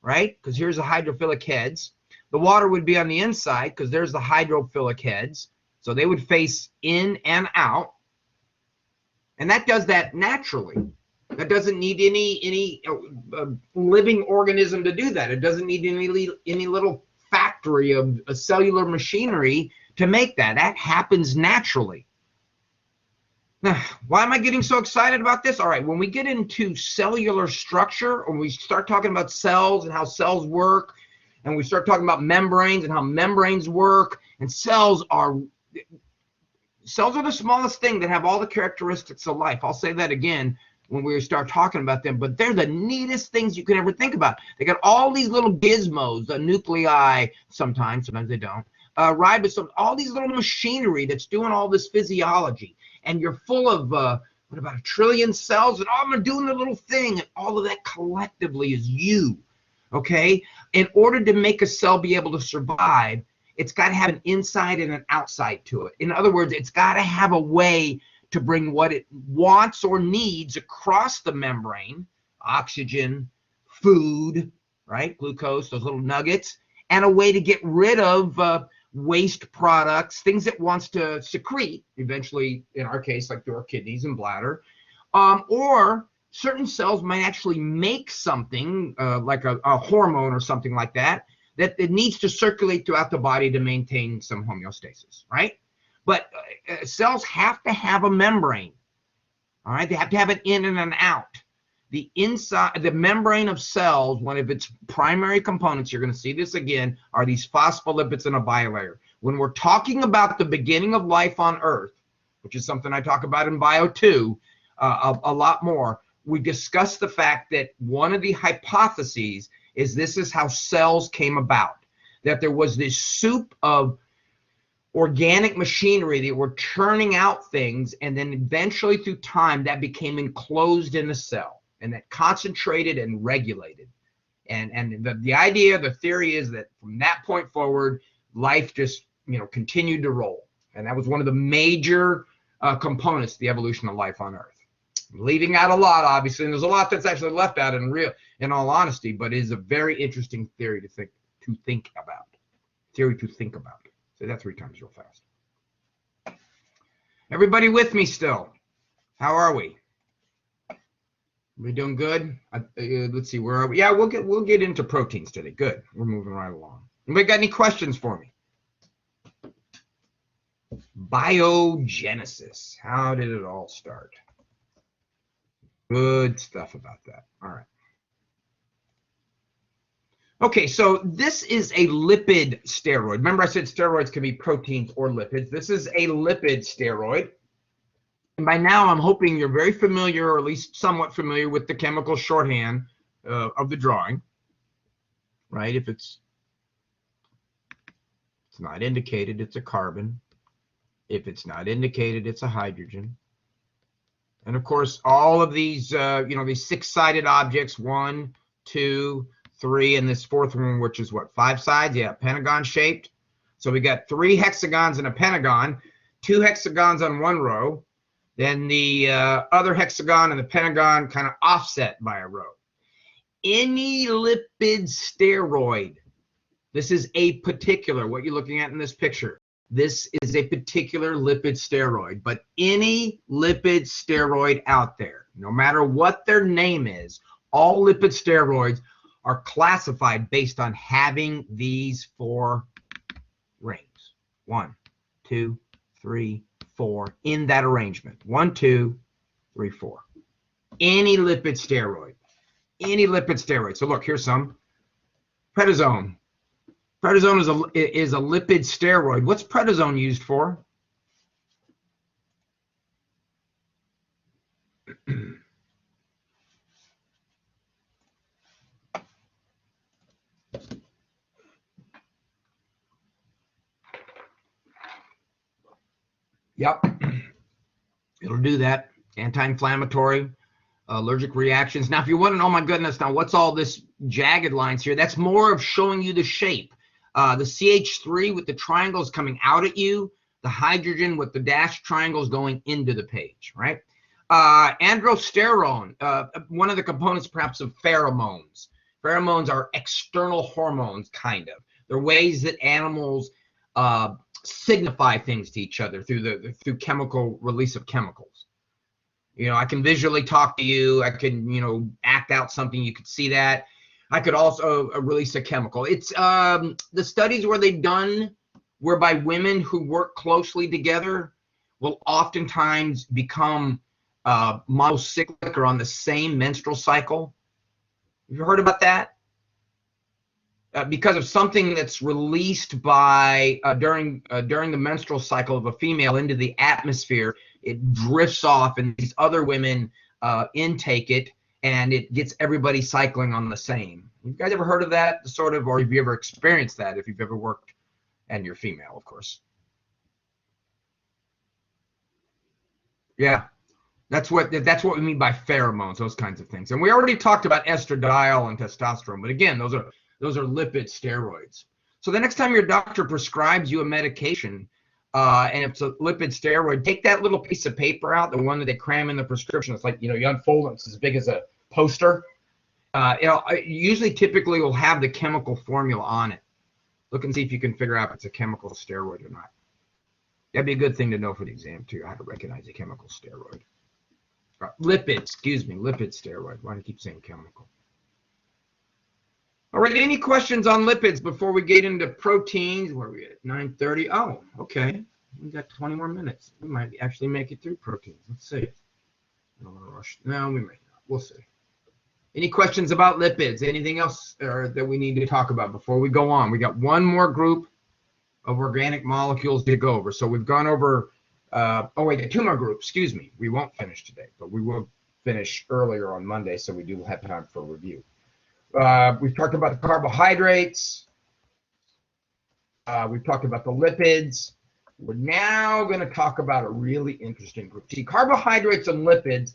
right? Because here's the hydrophilic heads. The water would be on the inside because there's the hydrophilic heads. So they would face in and out. And that does that naturally. That doesn't need any living organism to do that. It doesn't need any little factory of cellular machinery to make that. That happens naturally. Now, why am I getting so excited about this? All right, when we get into cellular structure, or we start talking about cells and how cells work, and we start talking about membranes and how membranes work, and cells are the smallest thing that have all the characteristics of life. I'll say that again when we start talking about them, but they're the neatest things you can ever think about. They got all these little gizmos, the nuclei, sometimes they don't, ribosomes, all these little machinery that's doing all this physiology. And you're full of, what about 1 trillion cells? And all of them are doing their little thing, and all of that collectively is you, okay? In order to make a cell be able to survive, it's got to have an inside and an outside to it. In other words, it's got to have a way to bring what it wants or needs across the membrane, oxygen, food, right, glucose, those little nuggets, and a way to get rid of waste products, things it wants to secrete, eventually, in our case, like through our kidneys and bladder, or certain cells might actually make something like a hormone or something like that, that it needs to circulate throughout the body to maintain some homeostasis, right? But cells have to have a membrane, all right? They have to have an in and an out. The inside, the membrane of cells, one of its primary components, you're going to see this again, are these phospholipids in a bilayer. When we're talking about the beginning of life on Earth, which is something I talk about in Bio 2 a lot more, we discussed the fact that one of the hypotheses is this is how cells came about, that there was this soup of organic machinery that were churning out things, and then eventually through time that became enclosed in the cell. And that concentrated and regulated. And the idea, the theory is that from that point forward, life just, continued to roll. And that was one of the major components of the evolution of life on Earth. I'm leaving out a lot, obviously, and there's a lot that's actually left out in all honesty, but it is a very interesting theory to think about. Theory to think about. Say that 3 times real fast. Everybody with me still? How are we? We doing good? Let's see, where are we? Yeah, we'll get into proteins today. Good. We're moving right along. Anybody got any questions for me? Biogenesis. How did it all start? Good stuff about that. All right. Okay, so this is a lipid steroid. Remember I said steroids can be proteins or lipids. This is a lipid steroid. And by now, I'm hoping you're very familiar, or at least somewhat familiar, with the chemical shorthand of the drawing, right? If it's not indicated, it's a carbon. If it's not indicated, it's a hydrogen. And of course, all of these, these 6-sided objects, 1, 2, 3, and this 4th one, which is what, 5 sides? Yeah, pentagon shaped. So we got 3 hexagons and a pentagon, 2 hexagons on one row. Then the other hexagon and the pentagon kind of offset by a row. Any lipid steroid, this is a particular, what you're looking at in this picture, this is a particular lipid steroid. But any lipid steroid out there, no matter what their name is, all lipid steroids are classified based on having these 4 rings. 1, 2, 3, 4 in that arrangement. 1, 2, 3, 4. Any lipid steroid. Any lipid steroid. So look, here's some. Prednisone. Prednisone is a lipid steroid. What's prednisone used for? Yep, it'll do that. Anti-inflammatory, allergic reactions. Now, if you're wondering, oh my goodness, now what's all this jagged lines here? That's more of showing you the shape. The CH3 with the triangles coming out at you, the hydrogen with the dashed triangles going into the page, right? Androsterone, one of the components perhaps of pheromones. Pheromones are external hormones, kind of. They're ways that animals signify things to each other through chemical release of chemicals. I can visually talk to you. I can, act out something. You could see that. I could also release a chemical. It's the studies where they've done whereby women who work closely together will oftentimes become monocyclic or on the same menstrual cycle. Have you heard about that? Because of something that's released by during the menstrual cycle of a female into the atmosphere, it drifts off, and these other women intake it, and it gets everybody cycling on the same. You guys ever heard of that, sort of, or have you ever experienced that? If you've ever worked, and you're female, of course. Yeah, that's what we mean by pheromones, those kinds of things. And we already talked about estradiol and testosterone, but again, those are lipid steroids. So the next time your doctor prescribes you a medication, and it's a lipid steroid. Take that little piece of paper out, the one that they cram in the prescription. It's like, you unfold it, it's as big as a poster. Usually, typically, will have the chemical formula on it. Look and see if you can figure out if it's a chemical steroid or not. That'd be a good thing to know for the exam, too, how to recognize a chemical steroid. Lipid steroid. Why do I keep saying chemical? All right, any questions on lipids before we get into proteins? Where are we at? 9:30. Oh, okay. We got 20 more minutes. We might actually make it through proteins. Let's see. I don't want to rush. No, we might not. We'll see. Any questions about lipids? Anything else that we need to talk about before we go on? We got one more group of organic molecules to go over. So we've gone over, two more groups. Excuse me. We won't finish today, but we will finish earlier on Monday, so we do have time for review. We've talked about the carbohydrates. We've talked about the lipids. We're now going to talk about a really interesting group. See, carbohydrates and lipids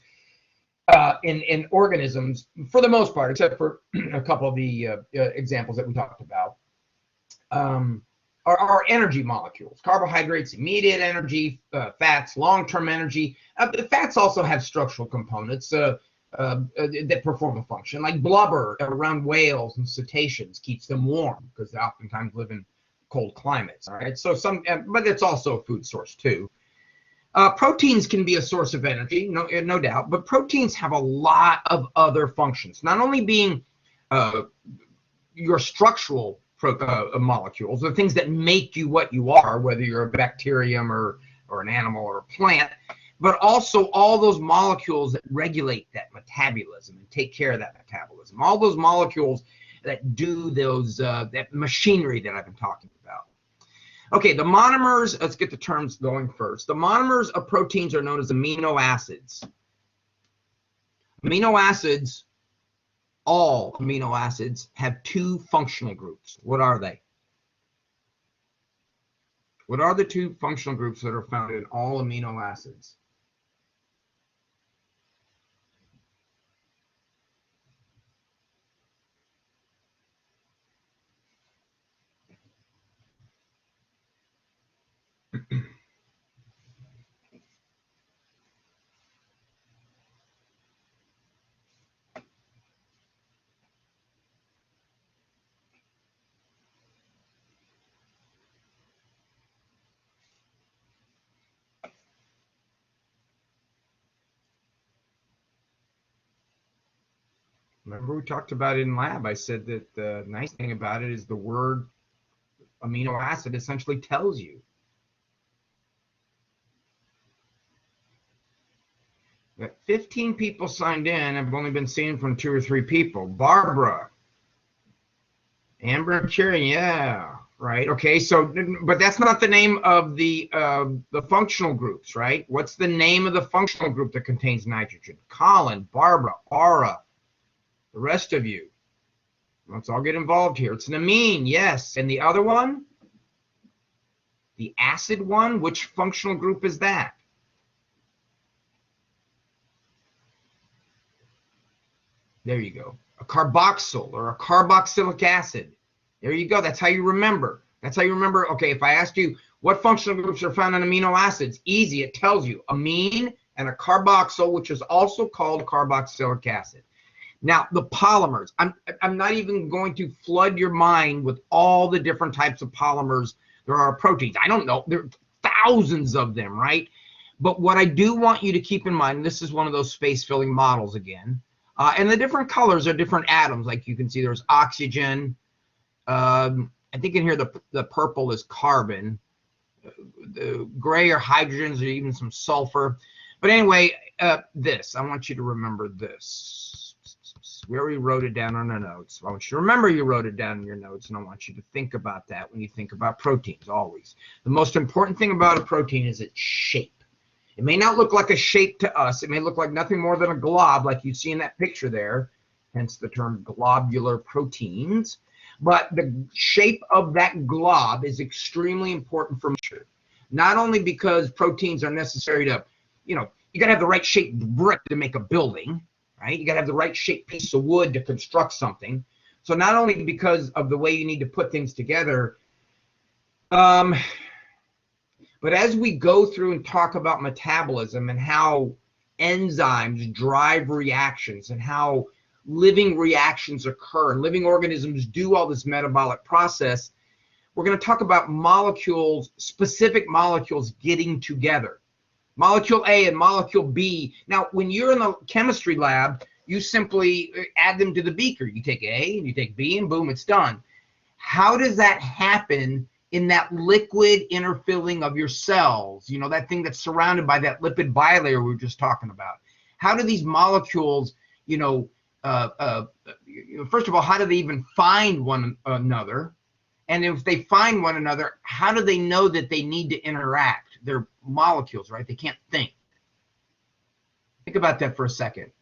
in organisms, for the most part, except for a couple of the examples that we talked about, are energy molecules. Carbohydrates, immediate energy, fats, long-term energy. The fats also have structural components that perform a function, like blubber around whales and cetaceans keeps them warm because they oftentimes live in cold climates. All right, so but it's also a food source too. Proteins can be a source of energy, no doubt, but proteins have a lot of other functions. Not only being your structural molecules, the things that make you what you are, whether you're a bacterium or an animal or a plant, but also all those molecules that regulate that metabolism and take care of that metabolism. All those molecules that do those that machinery that I've been talking about. Okay, the monomers, let's get the terms going first. The monomers of proteins are known as amino acids. Amino acids, all amino acids, have two functional groups. What are they? What are the two functional groups that are found in all amino acids? Remember we talked about it in lab. I said that the nice thing about it is the word amino acid essentially tells you. That 15 people signed in. I've only been seeing from 2 or 3 people. Barbara, Amber and Cherry, yeah, right. Okay, so but that's not the name of the functional groups, right? What's the name of the functional group that contains nitrogen? Colin, Barbara, Aura, the rest of you. Let's all get involved here. It's an amine, yes. And the other one? The acid one, which functional group is that? There you go. A carboxyl or a carboxylic acid. There you go. That's how you remember. That's how you remember. Okay, if I asked you what functional groups are found in amino acids, easy. It tells you amine and a carboxyl, which is also called carboxylic acid. Now, the polymers, I'm not even going to flood your mind with all the different types of polymers there are proteins. I don't know. There are thousands of them, right? But what I do want you to keep in mind, and this is one of those space-filling models again, and the different colors are different atoms. Like you can see there's oxygen. I think in here the purple is carbon. The gray are hydrogens or even some sulfur. But anyway, I want you to remember this. We already wrote it down on our notes. I want you to remember you wrote it down in your notes, and I want you to think about that when you think about proteins always. The most important thing about a protein is its shape. It may not look like a shape to us. It may look like nothing more than a glob like you see in that picture there, hence the term globular proteins. But the shape of that glob is extremely important for nature. Not only because proteins are necessary to, you got to have the right shaped brick to make a building, right? You got to have the right shaped piece of wood to construct something. So not only because of the way you need to put things together, But as we go through and talk about metabolism and how enzymes drive reactions and how living reactions occur and living organisms do all this metabolic process, we're going to talk about molecules, specific molecules getting together. Molecule A and molecule B. Now, when you're in the chemistry lab, you simply add them to the beaker. You take A and you take B and boom, it's done. How does that happen in that liquid interfilling of your cells? You know, that thing that's surrounded by that lipid bilayer we were just talking about. How do these molecules, first of all, how do they even find one another? And if they find one another, how do they know that they need to interact? They're molecules, right? They can't think. Think about that for a second.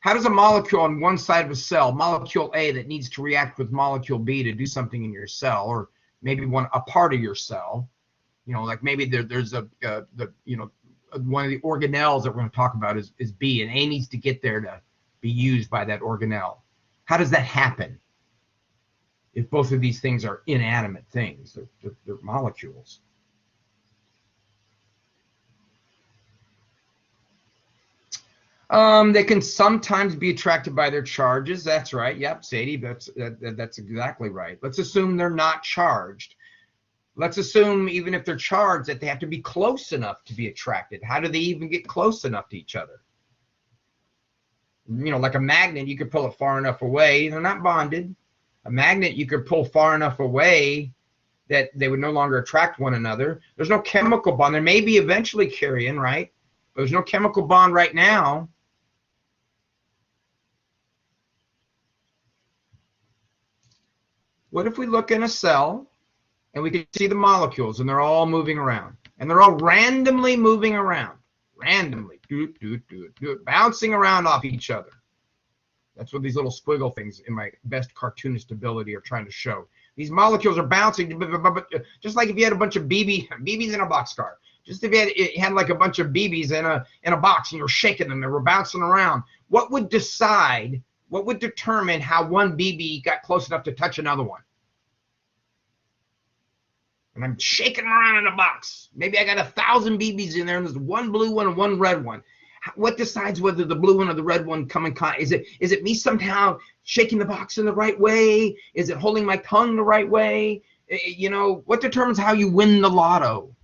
How does a molecule on one side of a cell, molecule A that needs to react with molecule B to do something in your cell, or maybe a part of your cell, like maybe there's one of the organelles that we're going to talk about is B, and A needs to get there to be used by that organelle. How does that happen? If both of these things are inanimate things, they're molecules. They can sometimes be attracted by their charges. That's right. Yep, Sadie, that's exactly right. Let's assume they're not charged. Let's assume even if they're charged that they have to be close enough to be attracted. How do they even get close enough to each other? Like a magnet, you could pull it far enough away. They're not bonded. A magnet, you could pull far enough away that they would no longer attract one another. There's no chemical bond. There may be eventually carrying, right? But there's no chemical bond right now. What if we look in a cell and we can see the molecules and they're all moving around and they're all randomly moving around, randomly, bouncing around off each other. That's what these little squiggle things in my best cartoonist ability are trying to show. These molecules are bouncing, just like if you had a bunch of BBs in a boxcar. Just if you had like a bunch of BBs in a box and you're shaking them, they were bouncing around. What would determine how one BB got close enough to touch another one? And I'm shaking them around in a box. Maybe I got 1,000 BBs in there and there's one blue one and one red one. What decides whether the blue one or the red one come in contact? Is it me somehow shaking the box in the right way? Is it holding my tongue the right way? What determines how you win the lotto?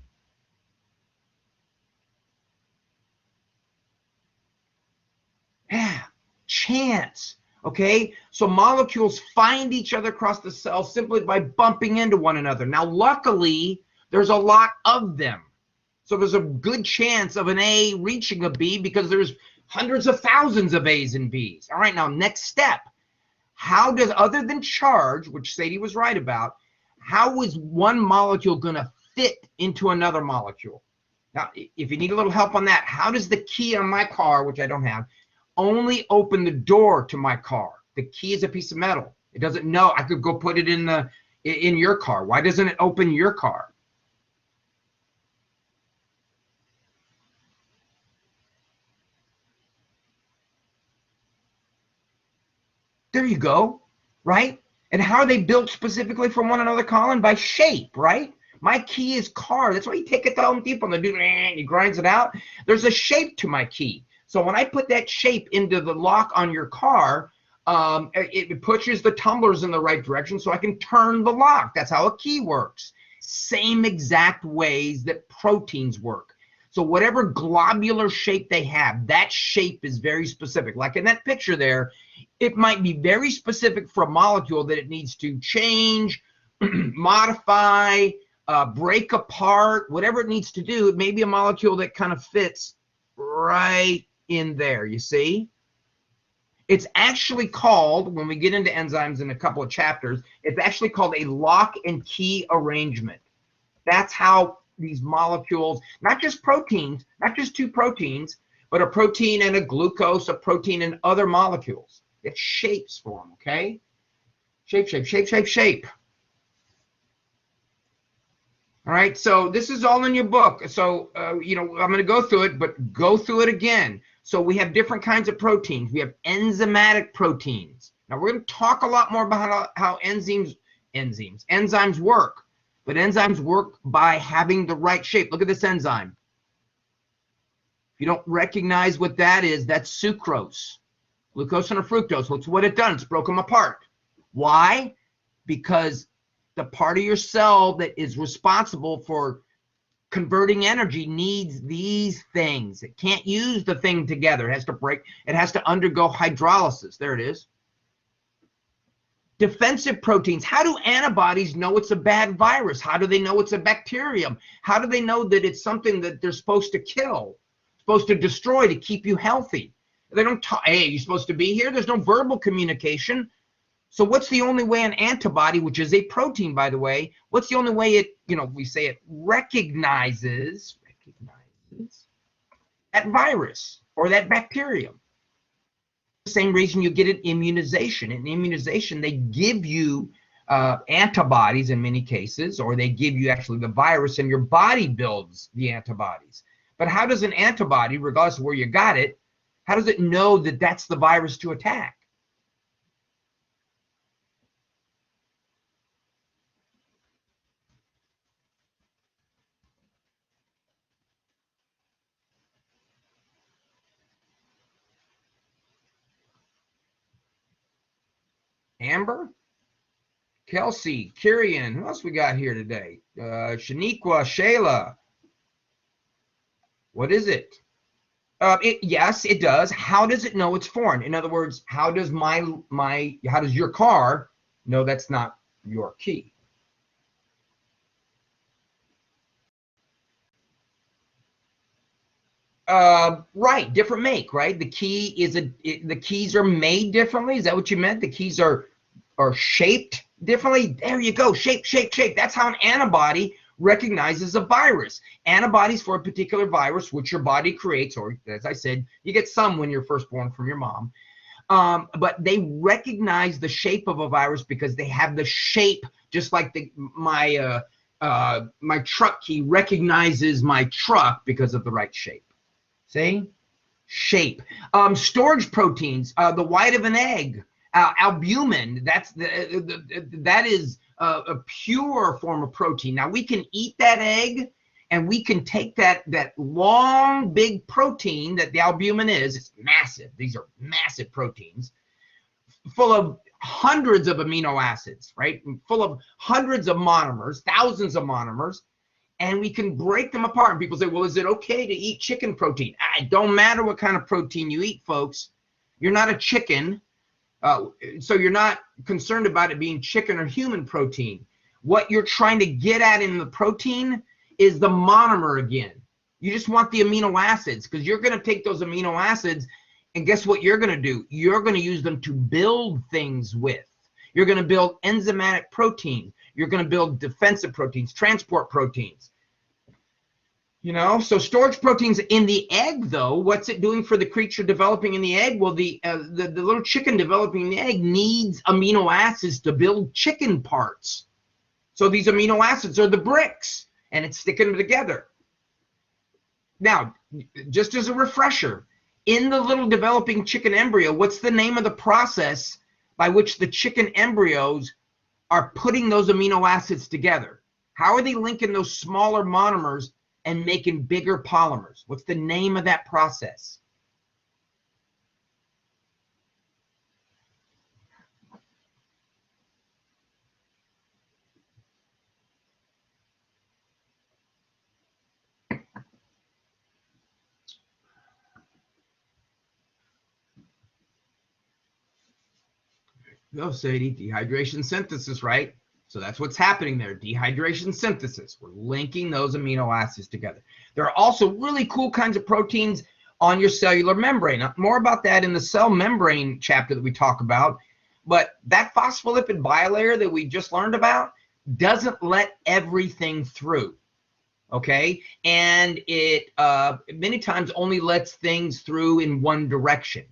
Yeah, chance. Okay, so molecules find each other across the cell simply by bumping into one another. Now, luckily, there's a lot of them. So there's a good chance of an A reaching a B because there's hundreds of thousands of A's and B's. All right, now next step. How does, other than charge, which Sadie was right about, how is one molecule going to fit into another molecule? Now, if you need a little help on that, how does the key on my car, which I don't have, only open the door to my car? The key is a piece of metal. It doesn't know. I could go put it in your car. Why doesn't it open your car? There you go, right? And how are they built specifically from one another, Colin? By shape, right? My key is car. That's why you take it to Home Depot and they do, he grinds it out. There's a shape to my key. So when I put that shape into the lock on your car, it pushes the tumblers in the right direction so I can turn the lock. That's how a key works. Same exact ways that proteins work. So whatever globular shape they have, that shape is very specific. Like in that picture there, it might be very specific for a molecule that it needs to change, modify, break apart, whatever it needs to do. It may be a molecule that kind of fits right in there, you see? It's actually called, when we get into enzymes in a couple of chapters, it's actually called a lock and key arrangement. That's how these molecules, not just proteins, not just two proteins, but a protein and a glucose, a protein and other molecules. It's shapes for them, okay? Shape, shape, shape, shape, shape. All right, so this is all in your book. So, I'm going to go through it, but go through it again. So we have different kinds of proteins. We have enzymatic proteins. Now, we're going to talk a lot more about how enzymes work. But enzymes work by having the right shape. Look at this enzyme. If you don't recognize what that is, that's sucrose. Glucose and a fructose. What's what it done? It's broken them apart. Why? Because the part of your cell that is responsible for converting energy needs these things. It can't use the thing together. It has to break. It has to undergo hydrolysis. There it is. Defensive proteins. How do antibodies know it's a bad virus? How do they know it's a bacterium? How do they know that it's something that they're supposed to kill, supposed to destroy to keep you healthy? They don't talk, hey, you're supposed to be here. There's no verbal communication. So what's the only way an antibody, which is a protein, by the way, what's the only way it, we say it recognizes that virus or that bacterium? The same reason you get an immunization. In immunization, they give you antibodies in many cases, or they give you actually the virus, and your body builds the antibodies. But how does an antibody, regardless of where you got it, how does it know that that's the virus to attack? Amber, Kelsey, Kirian, who else we got here today? Shaniqua, Shayla. What is it? Yes, it does. How does it know it's foreign? In other words, how does how does your car know that's not your key? Right, different make, right? The key is the keys are made differently. Is that what you meant? The keys are shaped differently. There you go. Shape, shape, shape. That's how an antibody recognizes a virus. Antibodies for a particular virus, which your body creates, or as I said, you get some when you're first born from your mom. But they recognize the shape of a virus because they have the shape, just like my truck key recognizes my truck because of the right shape. See? Shape. Storage proteins, the white of an egg, albumin, that is a pure form of protein. Now we can eat that egg, and we can take that long, big protein that the albumin is. It's massive. These are massive proteins, full of hundreds of amino acids, right? Full of hundreds of monomers, thousands of monomers, and we can break them apart. And people say, well, is it okay to eat chicken protein? It don't matter what kind of protein you eat, folks. You're not a chicken. So you're not concerned about it being chicken or human protein. What you're trying to get at in the protein is the monomer again. You just want the amino acids, because you're going to take those amino acids, and guess what you're going to do? You're going to use them to build things with. You're going to build enzymatic protein. You're going to build defensive proteins, transport proteins. So storage proteins in the egg, though, what's it doing for the creature developing in the egg? Well, the little chicken developing in the egg needs amino acids to build chicken parts. So these amino acids are the bricks, and it's sticking them together. Now, just as a refresher, in the little developing chicken embryo, what's the name of the process by which the chicken embryos are putting those amino acids together? How are they linking those smaller monomers and making bigger polymers? What's the name of that process? Go, Sadie. Dehydration synthesis, right? So that's what's happening there. Dehydration synthesis. We're linking those amino acids together. There are also really cool kinds of proteins on your cellular membrane. More about that in the cell membrane chapter that we talk about. But that phospholipid bilayer that we just learned about doesn't let everything through. Okay? And it many times only lets things through in one direction.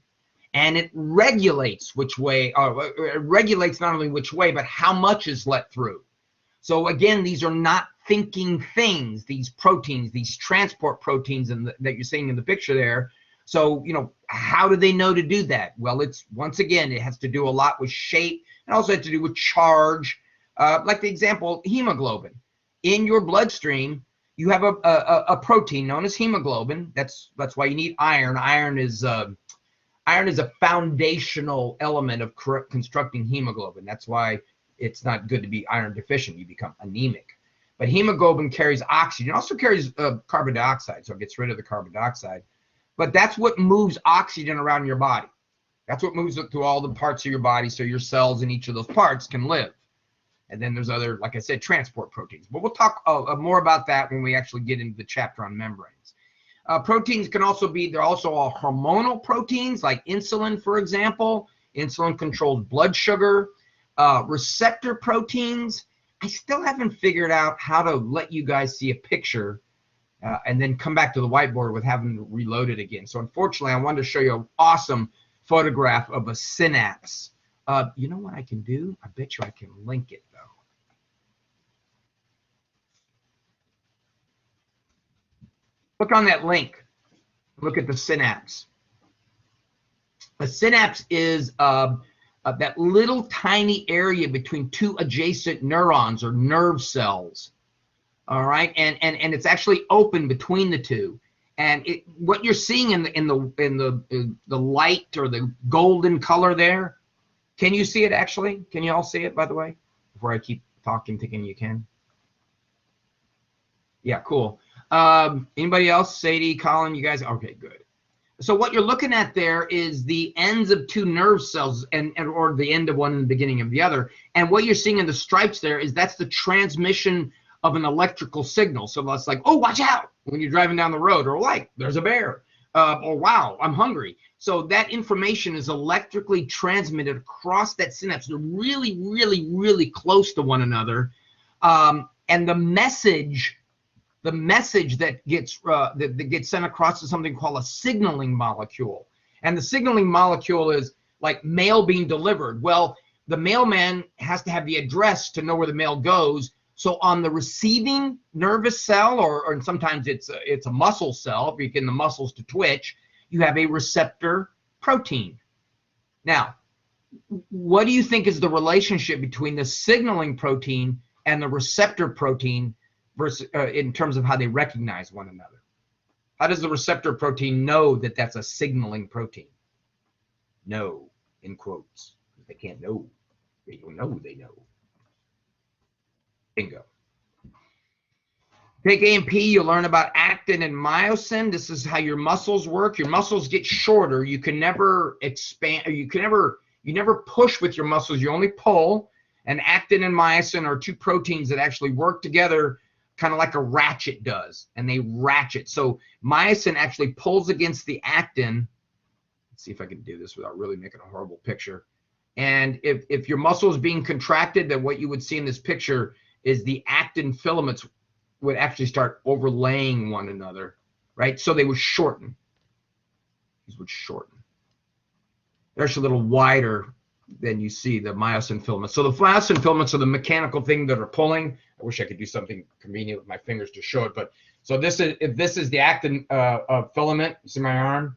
And it regulates which way, it regulates not only which way, but how much is let through. So again, these are not thinking things, these proteins, these transport proteins that you're seeing in the picture there. So, how do they know to do that? Well, once again, it has to do a lot with shape, and also has to do with charge. Like the example, hemoglobin. in your bloodstream, you have a protein known as hemoglobin. That's why you need iron. Iron is a foundational element of constructing hemoglobin. That's why it's not good to be iron deficient. You become anemic. But hemoglobin carries oxygen. It also carries carbon dioxide, so it gets rid of the carbon dioxide. But that's what moves oxygen around your body. That's what moves it through all the parts of your body, so your cells in each of those parts can live. And then there's other, like I said, transport proteins. But we'll talk more about that when we actually get into the chapter on membranes. Proteins can also be, they're also all hormonal proteins, like insulin, for example. Insulin controls blood sugar. Receptor proteins, I still haven't figured out how to let you guys see a picture and then come back to the whiteboard with having to reload it again. So unfortunately, I wanted to show you an awesome photograph of a synapse. You know what I can do? I bet you I can link it, though. Look on that link. Look at the synapse. A synapse is that little tiny area between two adjacent neurons or nerve cells. All right, and it's actually open between the two. And what you're seeing in the light or the golden color there, can you see it actually? Can you all see it, by the way? Before I keep talking, thinking you can. Yeah, cool. Anybody else? Sadie, Colin, you guys? Okay, good. So what you're looking at there is the ends of two nerve cells or the end of one and the beginning of the other. And what you're seeing in the stripes there is that's the transmission of an electrical signal. So that's like, oh, watch out when you're driving down the road, or like, there's a bear, or wow, I'm hungry. So that information is electrically transmitted across that synapse. They're really, really, really close to one another. And the message that gets sent across is something called a signaling molecule. And the signaling molecule is like mail being delivered. Well, the mailman has to have the address to know where the mail goes. So on the receiving nervous cell, or sometimes it's a muscle cell, if you get the muscles to twitch, you have a receptor protein. Now, what do you think is the relationship between the signaling protein and the receptor protein versus in terms of how they recognize one another? How does the receptor protein know that that's a signaling protein? Know, in quotes. They can't know. They don't know they know. Bingo. Take AMP, you'll learn about actin and myosin. This is how your muscles work. Your muscles get shorter. You can never expand, or you never push with your muscles, you only pull. And actin and myosin are two proteins that actually work together kind of like a ratchet does, and they ratchet. So myosin actually pulls against the actin. Let's see if I can do this without really making a horrible picture. And if your muscle is being contracted, then what you would see in this picture is the actin filaments would actually start overlaying one another, right? So they would shorten. These would shorten. They're actually a little wider than you see the myosin filaments. So the myosin filaments are the mechanical thing that are pulling. I wish I could do something convenient with my fingers to show it, but so if this is the actin filament, you see my arm?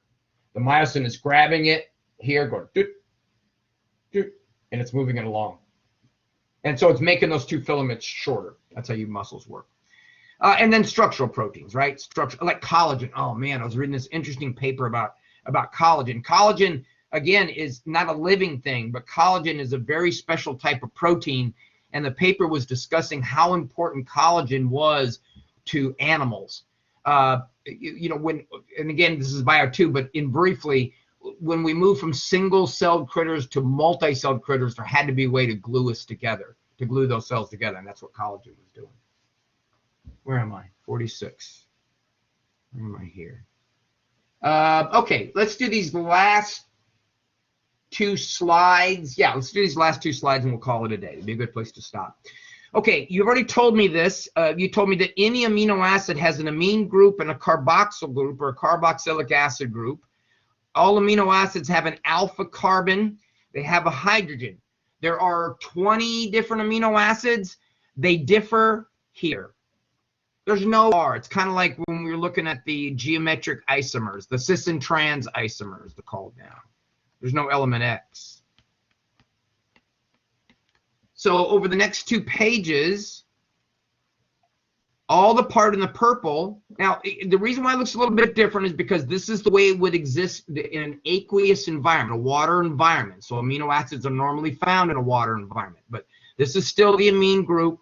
The myosin is grabbing it here, going doot, doot, and it's moving it along. And so it's making those two filaments shorter. That's how your muscles work. And then structural proteins, right? Like collagen. Oh man, I was reading this interesting paper about collagen. Collagen, again, is not a living thing, but collagen is a very special type of protein. And the paper was discussing how important collagen was to animals. And again, this is bio too, but briefly, when we moved from single-celled critters to multi-celled critters, there had to be a way to glue us together, to glue those cells together, and that's what collagen was doing. Where am I? 46. Where am I here? Okay, let's do these last two slides. Yeah, let's do these last two slides and we'll call it a day. It'd be a good place to stop. Okay, you've already told me this. You told me that any amino acid has an amine group and a carboxyl group, or a carboxylic acid group. All amino acids have an alpha carbon. They have a hydrogen. There are 20 different amino acids. They differ here. There's no R. It's kind of like when we were looking at the geometric isomers, the cis and trans isomers, they're called now. There's no element X. So over the next 2 pages, All the part in the purple. Now, the reason why it looks a little bit different is because this is the way it would exist in an aqueous environment, a water environment. So amino acids are normally found in a water environment, but this is still the amine group.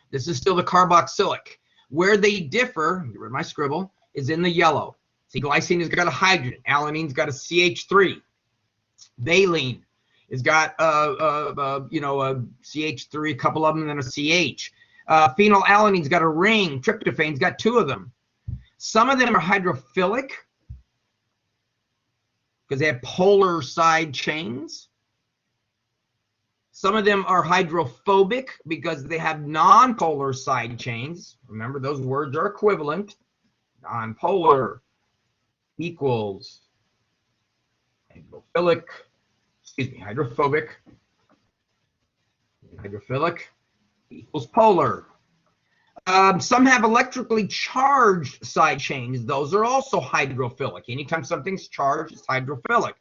This is still the carboxylic. Where they differ, get rid of my scribble, is in the yellow. See, glycine has got a hydrogen. Alanine's got a CH3. Valine has got a CH3, a couple of them, and then a CH. Phenylalanine's got a ring. Tryptophan's got 2 of them. Some of them are hydrophilic because they have polar side chains. Some of them are hydrophobic because they have nonpolar side chains. Remember, those words are equivalent. Nonpolar equals hydrophobic. Hydrophilic equals polar. Some have electrically charged side chains. Those are also hydrophilic. Anytime something's charged, it's hydrophilic.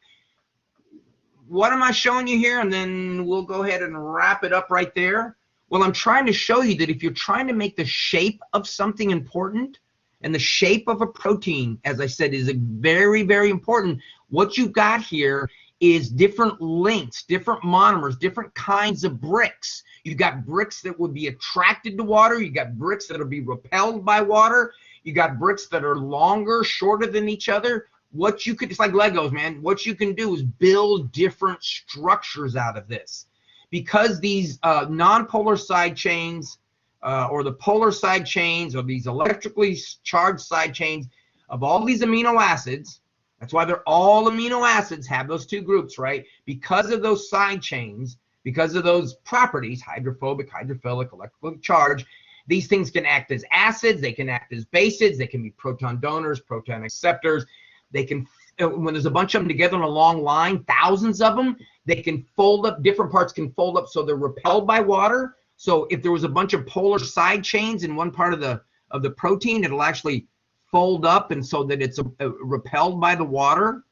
What am I showing you here? And then we'll go ahead and wrap it up right there. Well, I'm trying to show you that if you're trying to make the shape of something important, and the shape of a protein, as I said, is very, very important, what you've got here is different lengths, different monomers, different kinds of bricks. You've got bricks that would be attracted to water. You've got bricks that will be repelled by water. You've got bricks that are longer, shorter than each other. It's like Legos, man. What you can do is build different structures out of this. Because these nonpolar side chains or the polar side chains or these electrically charged side chains of all these amino acids, that's why they're all amino acids, have those 2 groups, right? Because of those side chains, because of those properties, hydrophobic, hydrophilic, electrically charged, these things can act as acids, they can act as bases, they can be proton donors, proton acceptors. They can, when there's a bunch of them together in a long line, thousands of them, they can fold up, different parts can fold up so they're repelled by water. So if there was a bunch of polar side chains in one part of the protein, it'll actually fold up and so that it's repelled by the water.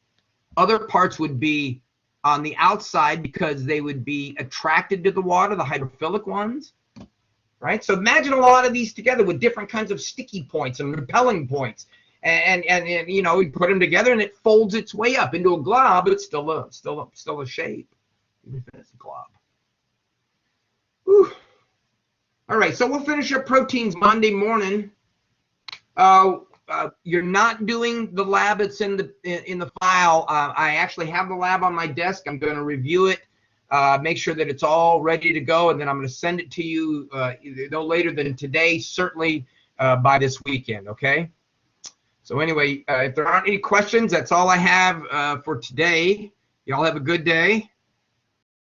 Other parts would be on the outside because they would be attracted to the water, the hydrophilic ones, right? So imagine a lot of these together with different kinds of sticky points and repelling points. And you know, you put them together and it folds its way up into a glob, but it's still a shape, even if it's a glob. Whew. All right, so we'll finish up proteins Monday morning. You're not doing the lab that's in the file. I actually have the lab on my desk. I'm going to review it, make sure that it's all ready to go, and then I'm going to send it to you no later than today, certainly by this weekend, okay? So anyway, if there aren't any questions, that's all I have for today. Y'all have a good day.